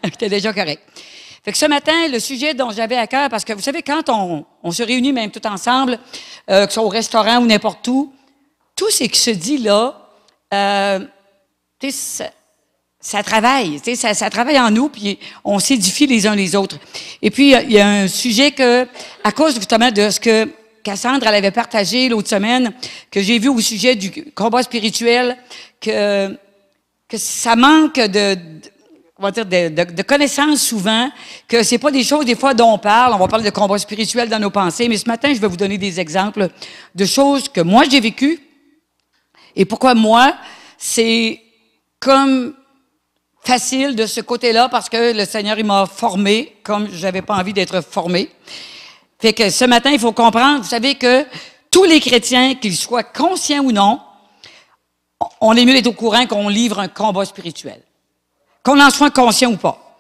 J'étais déjà correct. Fait que ce matin, le sujet dont j'avais à cœur, parce que vous savez, quand on se réunit même tout ensemble, que ce soit au restaurant ou n'importe où, tout ce qui se dit là, ça travaille, ça travaille en nous, puis on s'édifie les uns les autres. Et puis, il y a un sujet que, à cause justement de ce que Cassandre, elle avait partagé l'autre semaine, que j'ai vu au sujet du combat spirituel, que ça manque on va dire de connaissances souvent, que c'est pas des choses des fois dont on parle de combat spirituel dans nos pensées, mais ce matin, je vais vous donner des exemples de choses que moi j'ai vécues, et pourquoi moi, c'est comme facile de ce côté-là, parce que le Seigneur, il m'a formé comme j'avais pas envie d'être formé. Fait que ce matin, il faut comprendre, vous savez que tous les chrétiens, qu'ils soient conscients ou non, on est mieux d'être au courant qu'on livre un combat spirituel. Qu'on en soit conscient ou pas.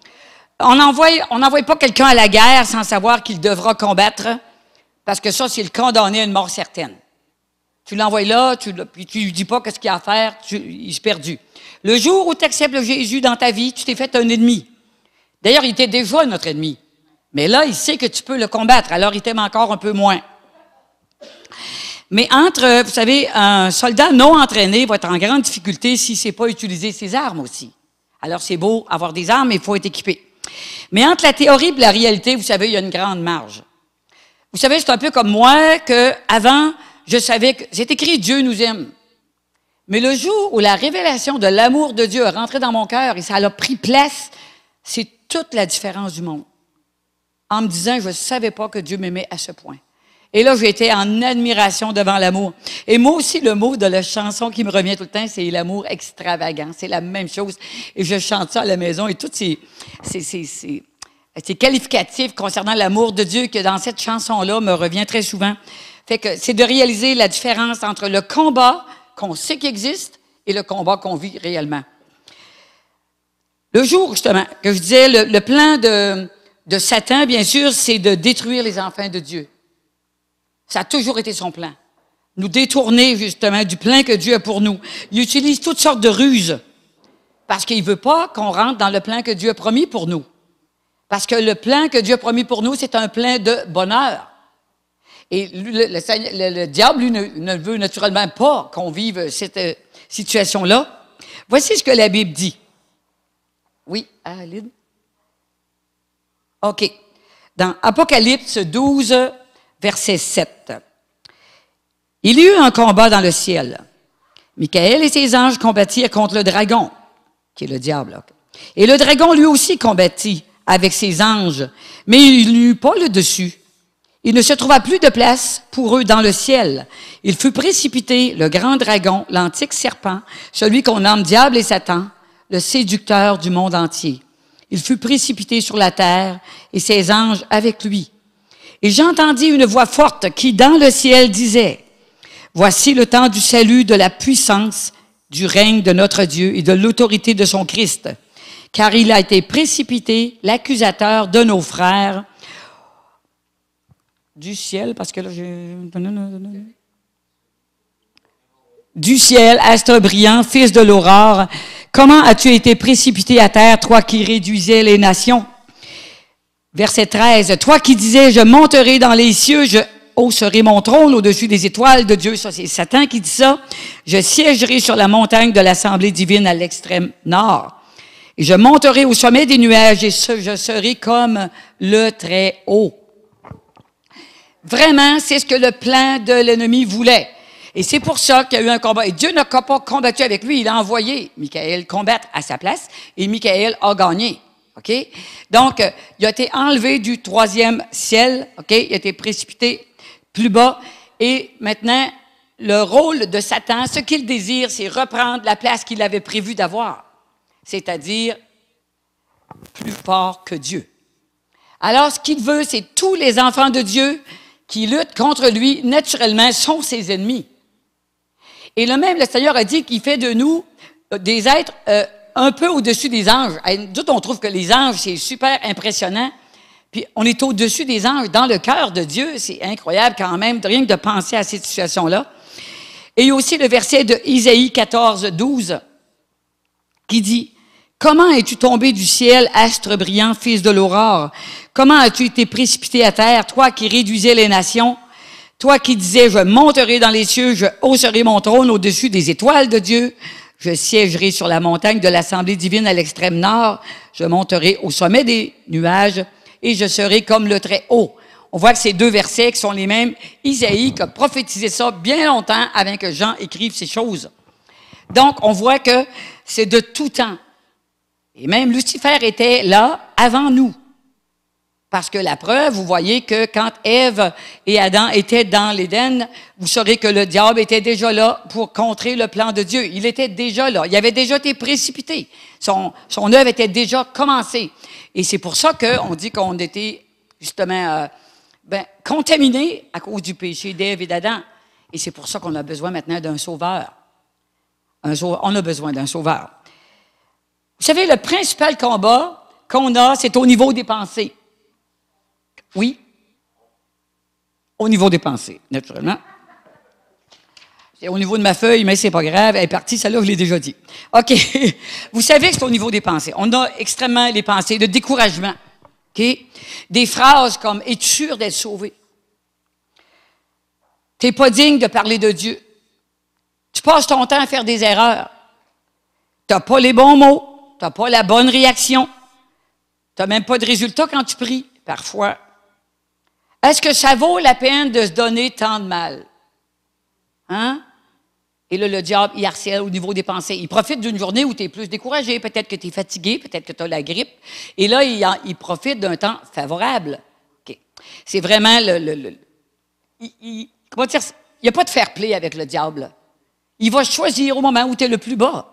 On n'envoie pas quelqu'un à la guerre sans savoir qu'il devra combattre, parce que ça, c'est le condamner à une mort certaine. Tu l'envoies là, puis tu lui dis pas qu'est-ce qu'il a à faire, il se perdu. Le jour où tu acceptes le Jésus dans ta vie, tu t'es fait un ennemi. D'ailleurs, il était déjà notre ennemi. Mais là, il sait que tu peux le combattre, alors il t'aime encore un peu moins. Mais vous savez, un soldat non entraîné va être en grande difficulté s'il ne sait pas utiliser ses armes aussi. Alors, c'est beau avoir des armes, mais il faut être équipé. Mais entre la théorie et la réalité, vous savez, il y a une grande marge. Vous savez, c'est un peu comme moi que avant, je savais que c'est écrit « Dieu nous aime ». Mais le jour où la révélation de l'amour de Dieu est rentrée dans mon cœur et ça a pris place, c'est toute la différence du monde. En me disant, je ne savais pas que Dieu m'aimait à ce point. Et là, j'ai été en admiration devant l'amour. Et moi aussi, le mot de la chanson qui me revient tout le temps, c'est l'amour extravagant. C'est la même chose. Et je chante ça à la maison et tous ces qualificatifs concernant l'amour de Dieu que dans cette chanson-là me revient très souvent. Fait que c'est de réaliser la différence entre le combat qu'on sait qu'il existe et le combat qu'on vit réellement. Le jour, justement, que je disais, le plan de Satan, bien sûr, c'est de détruire les enfants de Dieu. Ça a toujours été son plan. Nous détourner, justement, du plan que Dieu a pour nous. Il utilise toutes sortes de ruses parce qu'il ne veut pas qu'on rentre dans le plan que Dieu a promis pour nous. Parce que le plan que Dieu a promis pour nous, c'est un plan de bonheur. Et le diable, lui, ne veut naturellement pas qu'on vive cette situation-là. Voici ce que la Bible dit. Oui, Aline? OK. Dans Apocalypse 12, verset 7. Il y eut un combat dans le ciel. Michael et ses anges combattirent contre le dragon, qui est le diable. Et le dragon lui aussi combattit avec ses anges, mais il n'eut pas le dessus. Il ne se trouva plus de place pour eux dans le ciel. Il fut précipité, le grand dragon, l'antique serpent, celui qu'on nomme diable et Satan, le séducteur du monde entier. Il fut précipité sur la terre et ses anges avec lui. Et j'entendis une voix forte qui, dans le ciel, disait, « Voici le temps du salut, de la puissance, du règne de notre Dieu et de l'autorité de son Christ. Car il a été précipité, l'accusateur de nos frères, du ciel, parce que là, du ciel, astre brillant, fils de l'aurore, comment as-tu été précipité à terre, toi qui réduisais les nations? » Verset 13, « Toi qui disais, je monterai dans les cieux, je hausserai mon trône au-dessus des étoiles de Dieu. » Ça, c'est Satan qui dit ça. « Je siégerai sur la montagne de l'assemblée divine à l'extrême nord. Et je monterai au sommet des nuages et je serai comme le Très-Haut. » Vraiment, c'est ce que le plan de l'ennemi voulait. Et c'est pour ça qu'il y a eu un combat. Et Dieu n'a pas combattu avec lui, il a envoyé Michael combattre à sa place et Michael a gagné. OK? Donc, il a été enlevé du 3e ciel, OK? Il a été précipité plus bas. Et maintenant, le rôle de Satan, ce qu'il désire, c'est reprendre la place qu'il avait prévu d'avoir. C'est-à-dire plus fort que Dieu. Alors, ce qu'il veut, c'est tous les enfants de Dieu qui luttent contre lui, naturellement, sont ses ennemis. Et le Seigneur a dit qu'il fait de nous des êtres un peu au-dessus des anges. Nous, on trouve que les anges, c'est super impressionnant. Puis, on est au-dessus des anges, dans le cœur de Dieu. C'est incroyable quand même, rien que de penser à cette situation-là. Et il y a aussi le verset de Isaïe 14, 12, qui dit, « Comment es-tu tombé du ciel, astre brillant, fils de l'aurore? Comment as-tu été précipité à terre, toi qui réduisais les nations? Toi qui disais, je monterai dans les cieux, je hausserai mon trône au-dessus des étoiles de Dieu. Je siégerai sur la montagne de l'assemblée divine à l'extrême nord. Je monterai au sommet des nuages et je serai comme le très haut. On voit que ces deux versets qui sont les mêmes, Isaïe qui a prophétisé ça bien longtemps avant que Jean écrive ces choses. Donc, on voit que c'est de tout temps. Et même Lucifer était là avant nous. Parce que la preuve, vous voyez que quand Ève et Adam étaient dans l'Éden, vous saurez que le diable était déjà là pour contrer le plan de Dieu. Il était déjà là. Il avait déjà été précipité. Son œuvre était déjà commencée. Et c'est pour ça qu'on dit qu'on était justement contaminés à cause du péché d'Ève et d'Adam. Et c'est pour ça qu'on a besoin maintenant d'un sauveur. On a besoin d'un sauveur. Vous savez, le principal combat qu'on a, c'est au niveau des pensées. Oui? Au niveau des pensées, naturellement. C'est au niveau de ma feuille, mais c'est pas grave, elle est partie, celle-là, je l'ai déjà dit. OK. Vous savez que c'est au niveau des pensées. On a extrêmement les pensées de découragement. OK? Des phrases comme « Es-tu sûr d'être sauvé? » « Tu n'es pas digne de parler de Dieu. » Tu passes ton temps à faire des erreurs. Tu n'as pas les bons mots. Tu n'as pas la bonne réaction. Tu n'as même pas de résultat quand tu pries, parfois. Est-ce que ça vaut la peine de se donner tant de mal? Hein? Et là, le diable, il harcèle au niveau des pensées. Il profite d'une journée où tu es plus découragé. Peut-être que tu es fatigué, peut-être que tu as la grippe. Et là, il profite d'un temps favorable. Okay. C'est vraiment comment dire? Il n'y a pas de fair play avec le diable. Il va choisir au moment où tu es le plus bas.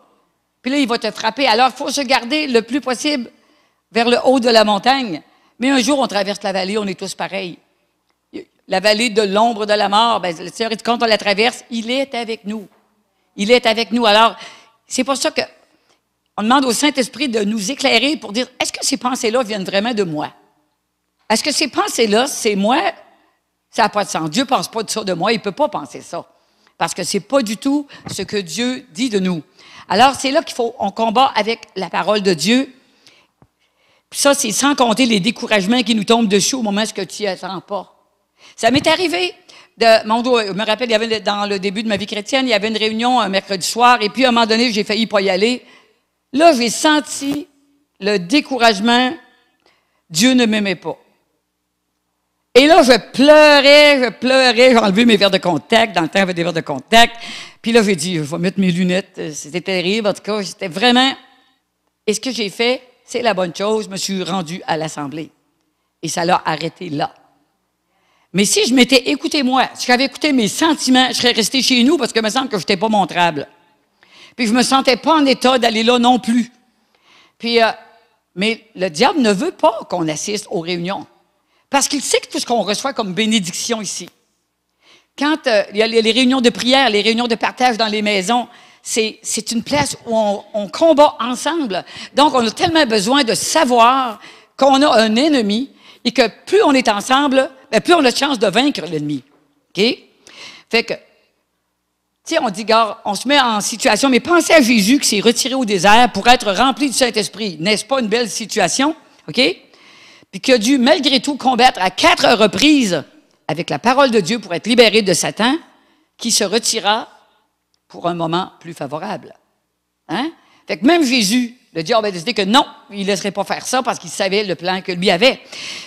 Puis là, il va te frapper. Alors, il faut se garder le plus possible vers le haut de la montagne. Mais un jour, on traverse la vallée, on est tous pareils. La vallée de l'ombre de la mort, bien, le Seigneur, quand on la traverse, il est avec nous. Il est avec nous. Alors, c'est pour ça qu'on demande au Saint-Esprit de nous éclairer pour dire, est-ce que ces pensées-là viennent vraiment de moi? Est-ce que ces pensées-là, c'est moi? Ça n'a pas de sens. Dieu ne pense pas de ça de moi. Il ne peut pas penser ça. Parce que ce n'est pas du tout ce que Dieu dit de nous. Alors, c'est là qu'on combat avec la parole de Dieu. Puis ça, c'est sans compter les découragements qui nous tombent dessus au moment où tu n'y attends pas. Ça m'est arrivé je me rappelle, il y avait, dans le début de ma vie chrétienne, il y avait une réunion un mercredi soir, et puis à un moment donné, j'ai failli pas y aller. Là, j'ai senti le découragement. Dieu ne m'aimait pas. Et là, je pleurais, j'ai enlevé mes verres de contact. Dans le temps, j'avais des verres de contact. Puis là, j'ai dit, je vais mettre mes lunettes. C'était terrible. En tout cas, c'était vraiment... Et ce que j'ai fait, c'est la bonne chose. Je me suis rendu à l'Assemblée. Et ça l'a arrêté là. Mais si je m'étais écouté moi, si j'avais écouté mes sentiments, je serais resté chez nous parce que il me semble que je n'étais pas montrable. Puis je me sentais pas en état d'aller là non plus. Puis, mais le diable ne veut pas qu'on assiste aux réunions. Parce qu'il sait que tout ce qu'on reçoit comme bénédiction ici. Quand il y a les réunions de prière, les réunions de partage dans les maisons, c'est une place où on combat ensemble. Donc, on a tellement besoin de savoir qu'on a un ennemi et que plus on est ensemble, bien, plus on a de chance de vaincre l'ennemi. OK? Fait que, tu sais, on dit, gars, on se met en situation, mais pensez à Jésus qui s'est retiré au désert pour être rempli du Saint-Esprit. N'est-ce pas une belle situation? OK? Puis qui a dû, malgré tout, combattre à 4 reprises avec la parole de Dieu pour être libéré de Satan, qui se retira pour un moment plus favorable. Hein? Fait que même Jésus, le diable a décidé que non, il ne laisserait pas faire ça parce qu'il savait le plan que lui avait.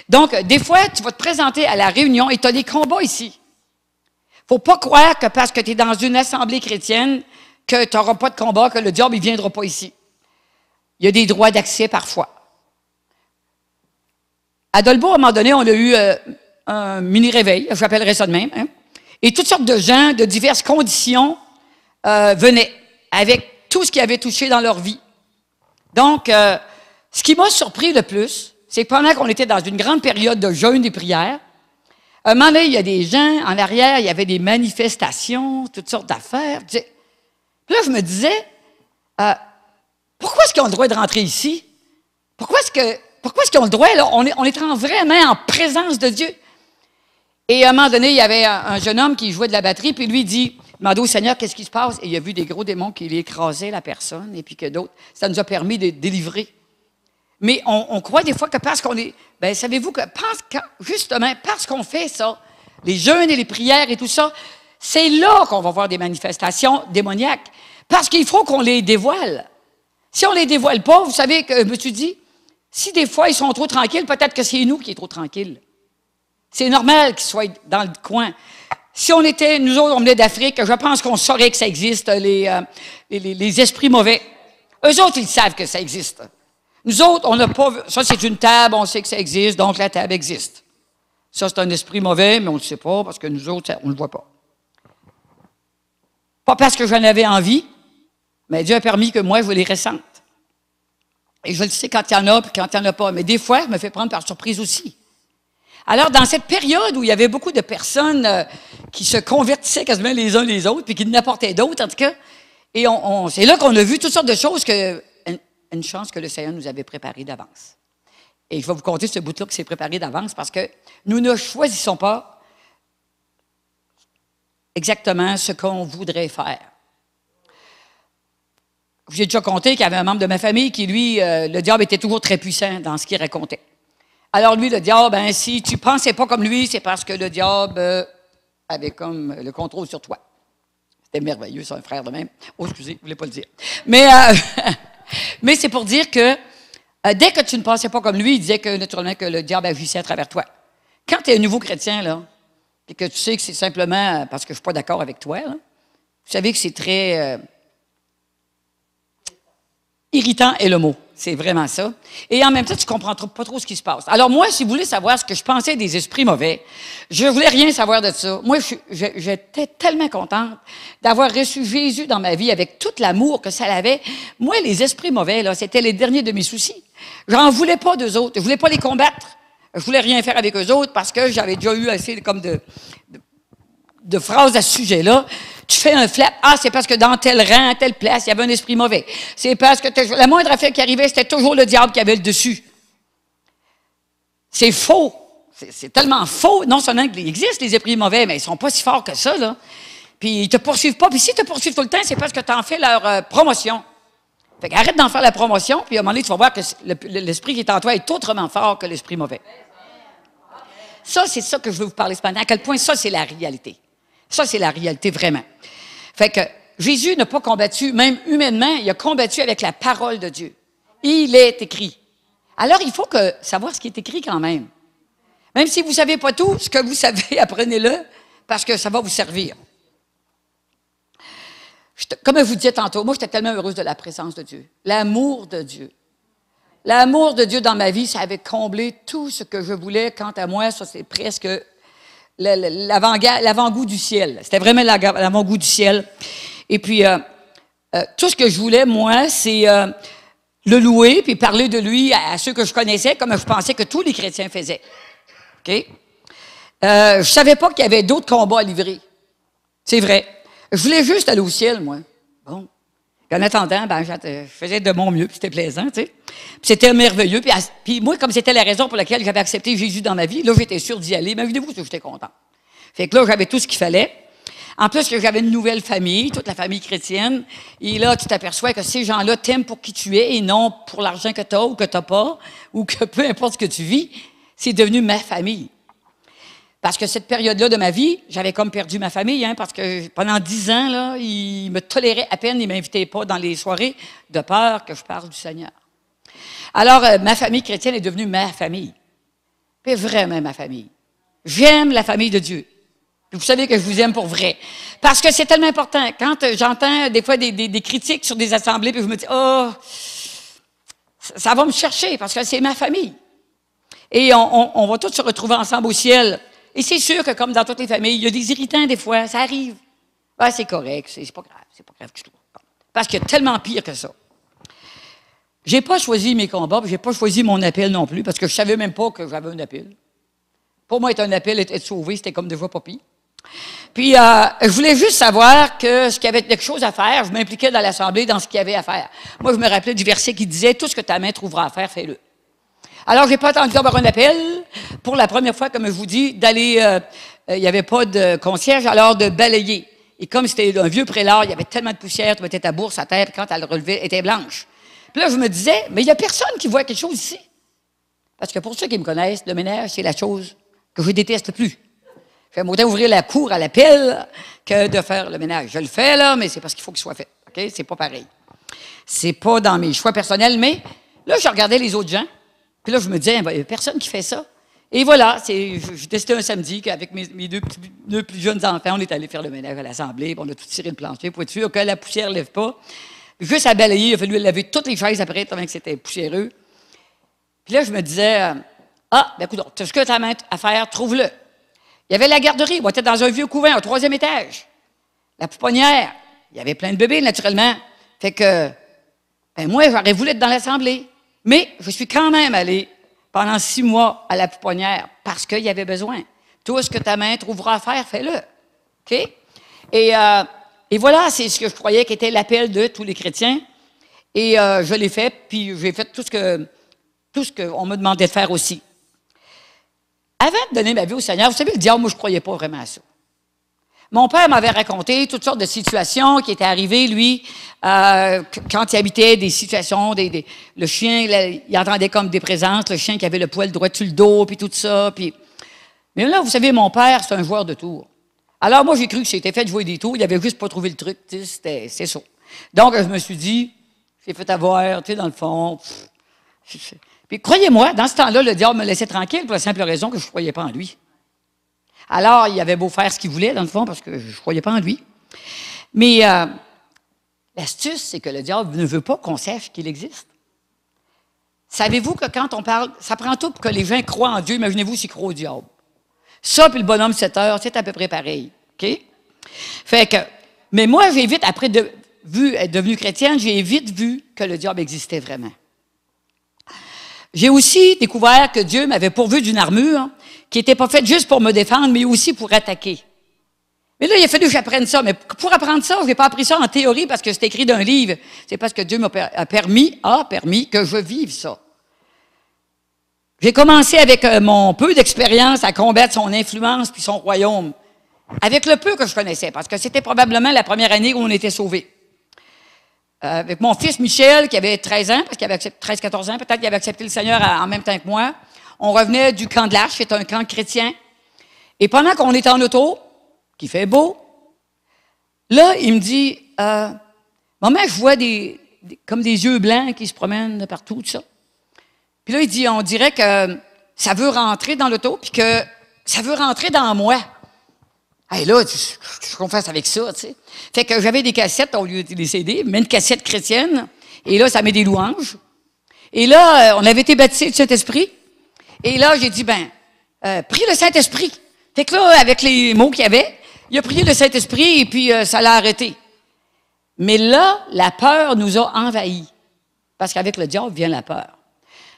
Donc, des fois, tu vas te présenter à la réunion et tu as des combats ici. Il ne faut pas croire que parce que tu es dans une assemblée chrétienne, que tu n'auras pas de combat, que le diable ne viendra pas ici. Il y a des droits d'accès parfois. À Dolbeau, à un moment donné, on a eu un mini-réveil, j'appellerais ça de même, hein? Et toutes sortes de gens de diverses conditions venaient avec tout ce qu'ils avaient touché dans leur vie. Donc, ce qui m'a surpris le plus, c'est que pendant qu'on était dans une grande période de jeûne et prière, à un moment donné, il y a des gens, en arrière, il y avait des manifestations, toutes sortes d'affaires. Puis là, je me disais, pourquoi est-ce qu'ils ont le droit de rentrer ici? Pourquoi est-ce qu'ils ont le droit? Là? On est vraiment en présence de Dieu. Et à un moment donné, il y avait un jeune homme qui jouait de la batterie, puis lui dit, demandé au Seigneur qu'est-ce qui se passe. Et il a vu des gros démons qui écrasaient la personne et puis que d'autres. Ça nous a permis de délivrer. Mais on croit des fois que parce qu'on est... Bien, savez-vous que justement, parce qu'on fait ça, les jeûnes et les prières et tout ça, c'est là qu'on va voir des manifestations démoniaques. Parce qu'il faut qu'on les dévoile. Si on ne les dévoile pas, vous savez que je me suis dit, si des fois ils sont trop tranquilles, peut-être que c'est nous qui sommes trop tranquilles. C'est normal qu'ils soient dans le coin. Si on était, nous autres, on venait d'Afrique, je pense qu'on saurait que ça existe, les esprits mauvais. Eux autres, ils savent que ça existe. Nous autres, on n'a pas vu. Ça, c'est une table, on sait que ça existe, donc la table existe. Ça, c'est un esprit mauvais, mais on ne le sait pas parce que nous autres, on ne le voit pas. Pas parce que j'en avais envie, mais Dieu a permis que moi, je les ressente. Et je le sais quand il y en a, puis quand il n'y en a pas. Mais des fois, je me fais prendre par surprise aussi. Alors, dans cette période où il y avait beaucoup de personnes qui se convertissaient quasiment les uns les autres, puis qui n'apportaient d'autres, en tout cas, et c'est là qu'on a vu toutes sortes de choses une chance que le Seigneur nous avait préparées d'avance. Et je vais vous conter ce bout-là qui s'est préparé d'avance parce que nous ne choisissons pas exactement ce qu'on voudrait faire. J'ai déjà compté qu'il y avait un membre de ma famille qui, lui, le diable était toujours très puissant dans ce qu'il racontait. Alors lui, le diable, ben, si tu ne pensais pas comme lui, c'est parce que le diable avait comme le contrôle sur toi. C'était merveilleux, c'est un frère de même. Oh, excusez, je ne voulais pas le dire. Mais c'est pour dire que dès que tu ne pensais pas comme lui, il disait que naturellement que le diable agissait à travers toi. Quand tu es un nouveau chrétien, là, et que tu sais que c'est simplement parce que je ne suis pas d'accord avec toi, là, vous savez que c'est très irritant est le mot. C'est vraiment ça. Et en même temps, tu ne comprends pas trop ce qui se passe. Alors moi, si vous voulez savoir ce que je pensais des esprits mauvais, je ne voulais rien savoir de ça. Moi, j'étais tellement contente d'avoir reçu Jésus dans ma vie avec tout l'amour que ça avait. Moi, les esprits mauvais, là, c'était les derniers de mes soucis. J'en voulais pas d'eux autres. Je voulais pas les combattre. Je voulais rien faire avec eux autres parce que j'avais déjà eu assez comme de phrases à ce sujet-là. Tu fais un flap. Ah, c'est parce que dans tel rang, à telle place, il y avait un esprit mauvais. C'est parce que la moindre affaire qui arrivait, c'était toujours le diable qui avait le dessus. C'est faux. C'est tellement faux. Non seulement qu'il existe, les esprits mauvais, mais ils sont pas si forts que ça, là. Puis ils te poursuivent pas. Puis s'ils te poursuivent tout le temps, c'est parce que tu en fais leur promotion. Fait qu'arrête d'en faire la promotion, puis à un moment donné, tu vas voir que l'esprit qui est en toi est autrement fort que l'esprit mauvais. Ça, c'est ça que je veux vous parler ce matin. À quel point ça, c'est la réalité. Ça, c'est la réalité vraiment. Fait que Jésus n'a pas combattu, même humainement, il a combattu avec la parole de Dieu. Il est écrit. Alors, il faut savoir ce qui est écrit quand même. Même si vous ne savez pas tout, ce que vous savez, apprenez-le, parce que ça va vous servir. Comme je vous disais tantôt, moi, j'étais tellement heureuse de la présence de Dieu. L'amour de Dieu. L'amour de Dieu dans ma vie, ça avait comblé tout ce que je voulais. Quant à moi, ça, c'est presque l'avant-goût du ciel. C'était vraiment l'avant-goût du ciel. Et puis, tout ce que je voulais, moi, c'est le louer, puis parler de lui à ceux que je connaissais, comme je pensais que tous les chrétiens faisaient. OK? Je ne savais pas qu'il y avait d'autres combats à livrer. C'est vrai. Je voulais juste aller au ciel, moi. Bon. Puis en attendant, ben, je faisais de mon mieux, puis c'était plaisant, tu sais. Puis c'était merveilleux. Puis moi, comme c'était la raison pour laquelle j'avais accepté Jésus dans ma vie, là, j'étais sûre d'y aller. Mais évidemment, j'étais contente. Fait que là, j'avais tout ce qu'il fallait. En plus, j'avais une nouvelle famille, toute la famille chrétienne. Et là, tu t'aperçois que ces gens-là t'aiment pour qui tu es et non pour l'argent que tu as ou que tu n'as pas, ou que peu importe ce que tu vis, c'est devenu ma famille. Parce que cette période-là de ma vie, j'avais comme perdu ma famille, hein, parce que pendant 10 ans, là, ils me toléraient à peine, ils ne m'invitaient pas dans les soirées, de peur que je parle du Seigneur. Alors, ma famille chrétienne est devenue ma famille. Puis vraiment ma famille. J'aime la famille de Dieu. Puis vous savez que je vous aime pour vrai. Parce que c'est tellement important. Quand j'entends des fois des critiques sur des assemblées, puis je me dis, oh, ça va me chercher, parce que c'est ma famille. Et on va tous se retrouver ensemble au ciel. Et c'est sûr que, comme dans toutes les familles, il y a des irritants des fois, ça arrive. Ah, c'est correct, c'est pas grave du tout. Parce qu'il y a tellement pire que ça. J'ai pas choisi mes combats, puis j'ai pas choisi mon appel non plus, parce que je savais même pas que j'avais un appel. Pour moi, être un appel, être sauvé, c'était comme déjà pas pire. Puis, je voulais juste savoir que ce qu'il y avait quelque chose à faire, je m'impliquais dans l'assemblée, dans ce qu'il y avait à faire. Moi, je me rappelais du verset qui disait, tout ce que ta main trouvera à faire, fais-le. Alors, j'ai pas attendu d'avoir un appel. Pour la première fois, comme je vous dis, d'aller, il n'y avait pas de concierge, alors de balayer. Et comme c'était un vieux prélat, il y avait tellement de poussière, tu mettais ta bourse à terre, puis quand elle le relevait, elle était blanche. Puis là, je me disais, mais il n'y a personne qui voit quelque chose ici. Parce que pour ceux qui me connaissent, le ménage, c'est la chose que je déteste plus. J'aime autant ouvrir la cour à la pelle que de faire le ménage. Je le fais, là, mais c'est parce qu'il faut qu'il soit fait. OK? C'est pas pareil. C'est pas dans mes choix personnels, mais là, je regardais les autres gens. Puis là, je me disais, il n'y a personne qui fait ça. Et voilà, je décidais un samedi qu'avec mes deux plus jeunes enfants, on est allé faire le ménage à l'Assemblée, puis on a tout tiré le plancher pour être sûr que la poussière ne lève pas. Juste à balayer, il a fallu laver toutes les chaises après, tellement que c'était poussiéreux. Puis là, je me disais, ben écoute, tu as ce que tu as à faire, trouve-le. Il y avait la garderie, on était dans un vieux couvent, au 3e étage. La pouponnière, il y avait plein de bébés, naturellement. Fait que, ben moi, j'aurais voulu être dans l'Assemblée. Mais je suis quand même allée pendant 6 mois à la pouponnière parce qu'il y avait besoin. Tout ce que ta main trouvera à faire, fais-le. OK? Et voilà, c'est ce que je croyais qu'était l'appel de tous les chrétiens. Et je l'ai fait, puis j'ai fait tout ce qu'on me demandait de faire aussi. Avant de donner ma vie au Seigneur, vous savez, le diable, moi, je ne croyais pas vraiment à ça. Mon père m'avait raconté toutes sortes de situations qui étaient arrivées, lui, quand il habitait des situations, le chien, il entendait comme des présences, le chien qui avait le poil droit sur le dos, puis tout ça. Mais là, vous savez, mon père, c'est un joueur de tours. Alors, moi, j'ai cru que j'étais fait de jouer des tours, il avait juste pas trouvé le truc, c'est ça. Donc, je me suis dit, j'ai fait avoir, tu sais, dans le fond. Puis, croyez-moi, dans ce temps-là, le diable me laissait tranquille pour la simple raison que je ne croyais pas en lui. Alors, il avait beau faire ce qu'il voulait, dans le fond, parce que je ne croyais pas en lui. Mais l'astuce, c'est que le diable ne veut pas qu'on sache qu'il existe. Savez-vous que quand on parle, ça prend tout pour que les gens croient en Dieu. Imaginez-vous s'ils croient au diable. Ça, puis le bonhomme 7 heures, c'est à peu près pareil. OK? Fait que, mais moi, j'ai vite, après être devenue chrétienne, j'ai vite vu que le diable existait vraiment. J'ai aussi découvert que Dieu m'avait pourvu d'une armure qui n'était pas faite juste pour me défendre, mais aussi pour attaquer. Mais là, il a fallu que j'apprenne ça. Mais pour apprendre ça, je n'ai pas appris ça en théorie parce que c'est écrit dans un livre. C'est parce que Dieu a permis que je vive ça. J'ai commencé avec mon peu d'expérience à combattre son influence puis son royaume. Avec le peu que je connaissais, parce que c'était probablement la première année où on était sauvés. Avec mon fils Michel, qui avait 13 ans, parce qu'il avait 13-14 ans, peut-être qu'il avait accepté le Seigneur en même temps que moi. On revenait du camp de l'Arche, c'est un camp chrétien. Et pendant qu'on était en auto, qu'il fait beau, là, il me dit, maman, je vois comme des yeux blancs qui se promènent de partout, tout ça. Puis là, il dit, on dirait que ça veut rentrer dans l'auto, puis que ça veut rentrer dans moi. Hey, là, je confesse avec ça, tu sais. Fait que j'avais des cassettes au lieu des CD, mais une cassette chrétienne, et là, ça met des louanges. Et là, on avait été baptisés du Saint-Esprit, et là, j'ai dit, prie le Saint-Esprit. Fait que là, avec les mots qu'il y avait, il a prié le Saint-Esprit, et puis ça l'a arrêté. Mais là, la peur nous a envahis, parce qu'avec le diable vient la peur.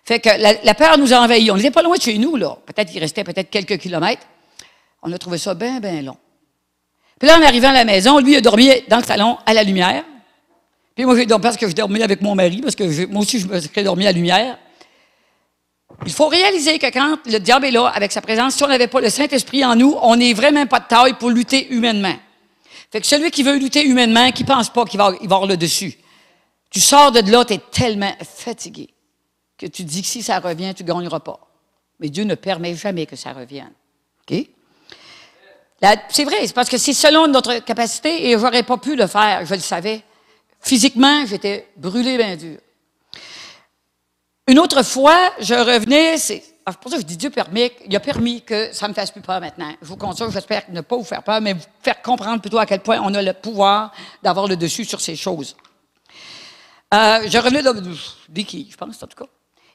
Fait que la peur nous a envahis. On n'était pas loin de chez nous, là. Peut-être qu'il restait quelques kilomètres. On a trouvé ça bien, bien long. Puis là, en arrivant à la maison, lui, il a dormi dans le salon à la lumière. Puis moi, j'ai dormi parce que je dormais avec mon mari, parce que moi aussi, je me serais dormi à la lumière. Il faut réaliser que quand le diable est là, avec sa présence, si on n'avait pas le Saint-Esprit en nous, on n'est vraiment pas de taille pour lutter humainement. Fait que celui qui veut lutter humainement, qui ne pense pas qu'il va avoir le dessus, tu sors de là, tu es tellement fatigué que tu dis que si ça revient, tu ne gagneras pas. Mais Dieu ne permet jamais que ça revienne. OK? C'est vrai, c'est parce que c'est selon notre capacité et je n'aurais pas pu le faire, je le savais. Physiquement, j'étais brûlé bien dur. Une autre fois, je revenais, c'est pour ça que je dis Dieu permet, il a permis que ça ne me fasse plus peur maintenant. Je vous compte ça, j'espère ne pas vous faire peur, mais vous faire comprendre plutôt à quel point on a le pouvoir d'avoir le dessus sur ces choses. Je revenais d'Iki, je pense, en tout cas.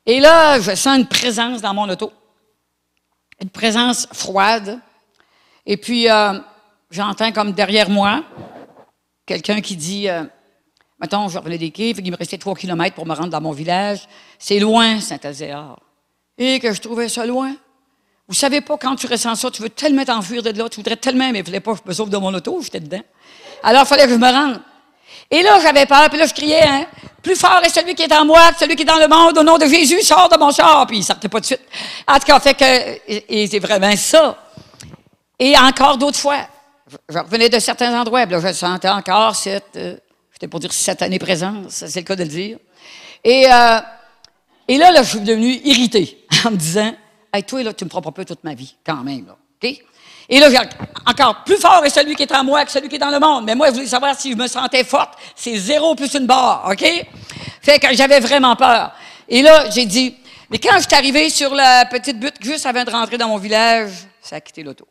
Et là, je sens une présence dans mon auto. Une présence froide. Et puis, j'entends comme derrière moi, quelqu'un qui dit, mettons, je revenais des quais, il me restait 3 kilomètres pour me rendre dans mon village. C'est loin, Saint-Azéar. Et que je trouvais ça loin. Vous savez pas, quand tu ressens ça, tu veux tellement t'enfuir de là, tu voudrais tellement, mais il ne fallait pas que je me sauve de mon auto, j'étais dedans. Alors, il fallait que je me rende. Et là, j'avais peur, puis là, je criais, hein, plus fort est celui qui est en moi que celui qui est dans le monde, au nom de Jésus, sors de mon char. Puis il sortait pas de suite. En tout cas, fait que, et c'est vraiment ça. Et encore d'autres fois, je revenais de certains endroits, puis là, je sentais encore j'étais pour dire cette année présence, c'est le cas de le dire. Et là, je suis devenue irritée en me disant, « Hey, toi, là, tu me feras pas peur toute ma vie, quand même, là. OK? » Et là, encore plus fort est celui qui est en moi que celui qui est dans le monde. Mais moi, je voulais savoir si je me sentais forte. C'est 0 plus une barre, OK? Fait que j'avais vraiment peur. Et là, j'ai dit, mais quand je suis arrivé sur la petite butte, juste avant de rentrer dans mon village, ça a quitté l'auto.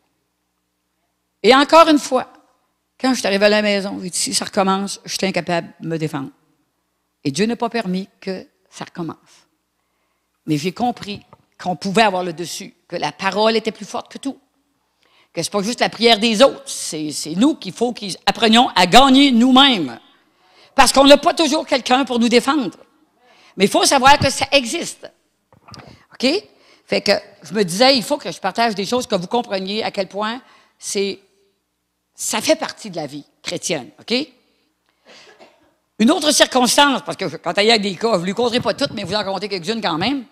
Et encore une fois, quand je suis arrivé à la maison, j'ai dit, si ça recommence, je suis incapable de me défendre. Et Dieu n'a pas permis que ça recommence. Mais j'ai compris qu'on pouvait avoir le dessus, que la parole était plus forte que tout. Que ce n'est pas juste la prière des autres, c'est nous qu'il faut qu'apprenions à gagner nous-mêmes. Parce qu'on n'a pas toujours quelqu'un pour nous défendre. Mais il faut savoir que ça existe. OK? Fait que je me disais, il faut que je partage des choses que vous compreniez à quel point ça fait partie de la vie chrétienne. OK? Une autre circonstance, parce que quand il y a des cas, je ne vous les conterai pas toutes, mais vous en comptez quelques-unes quand même.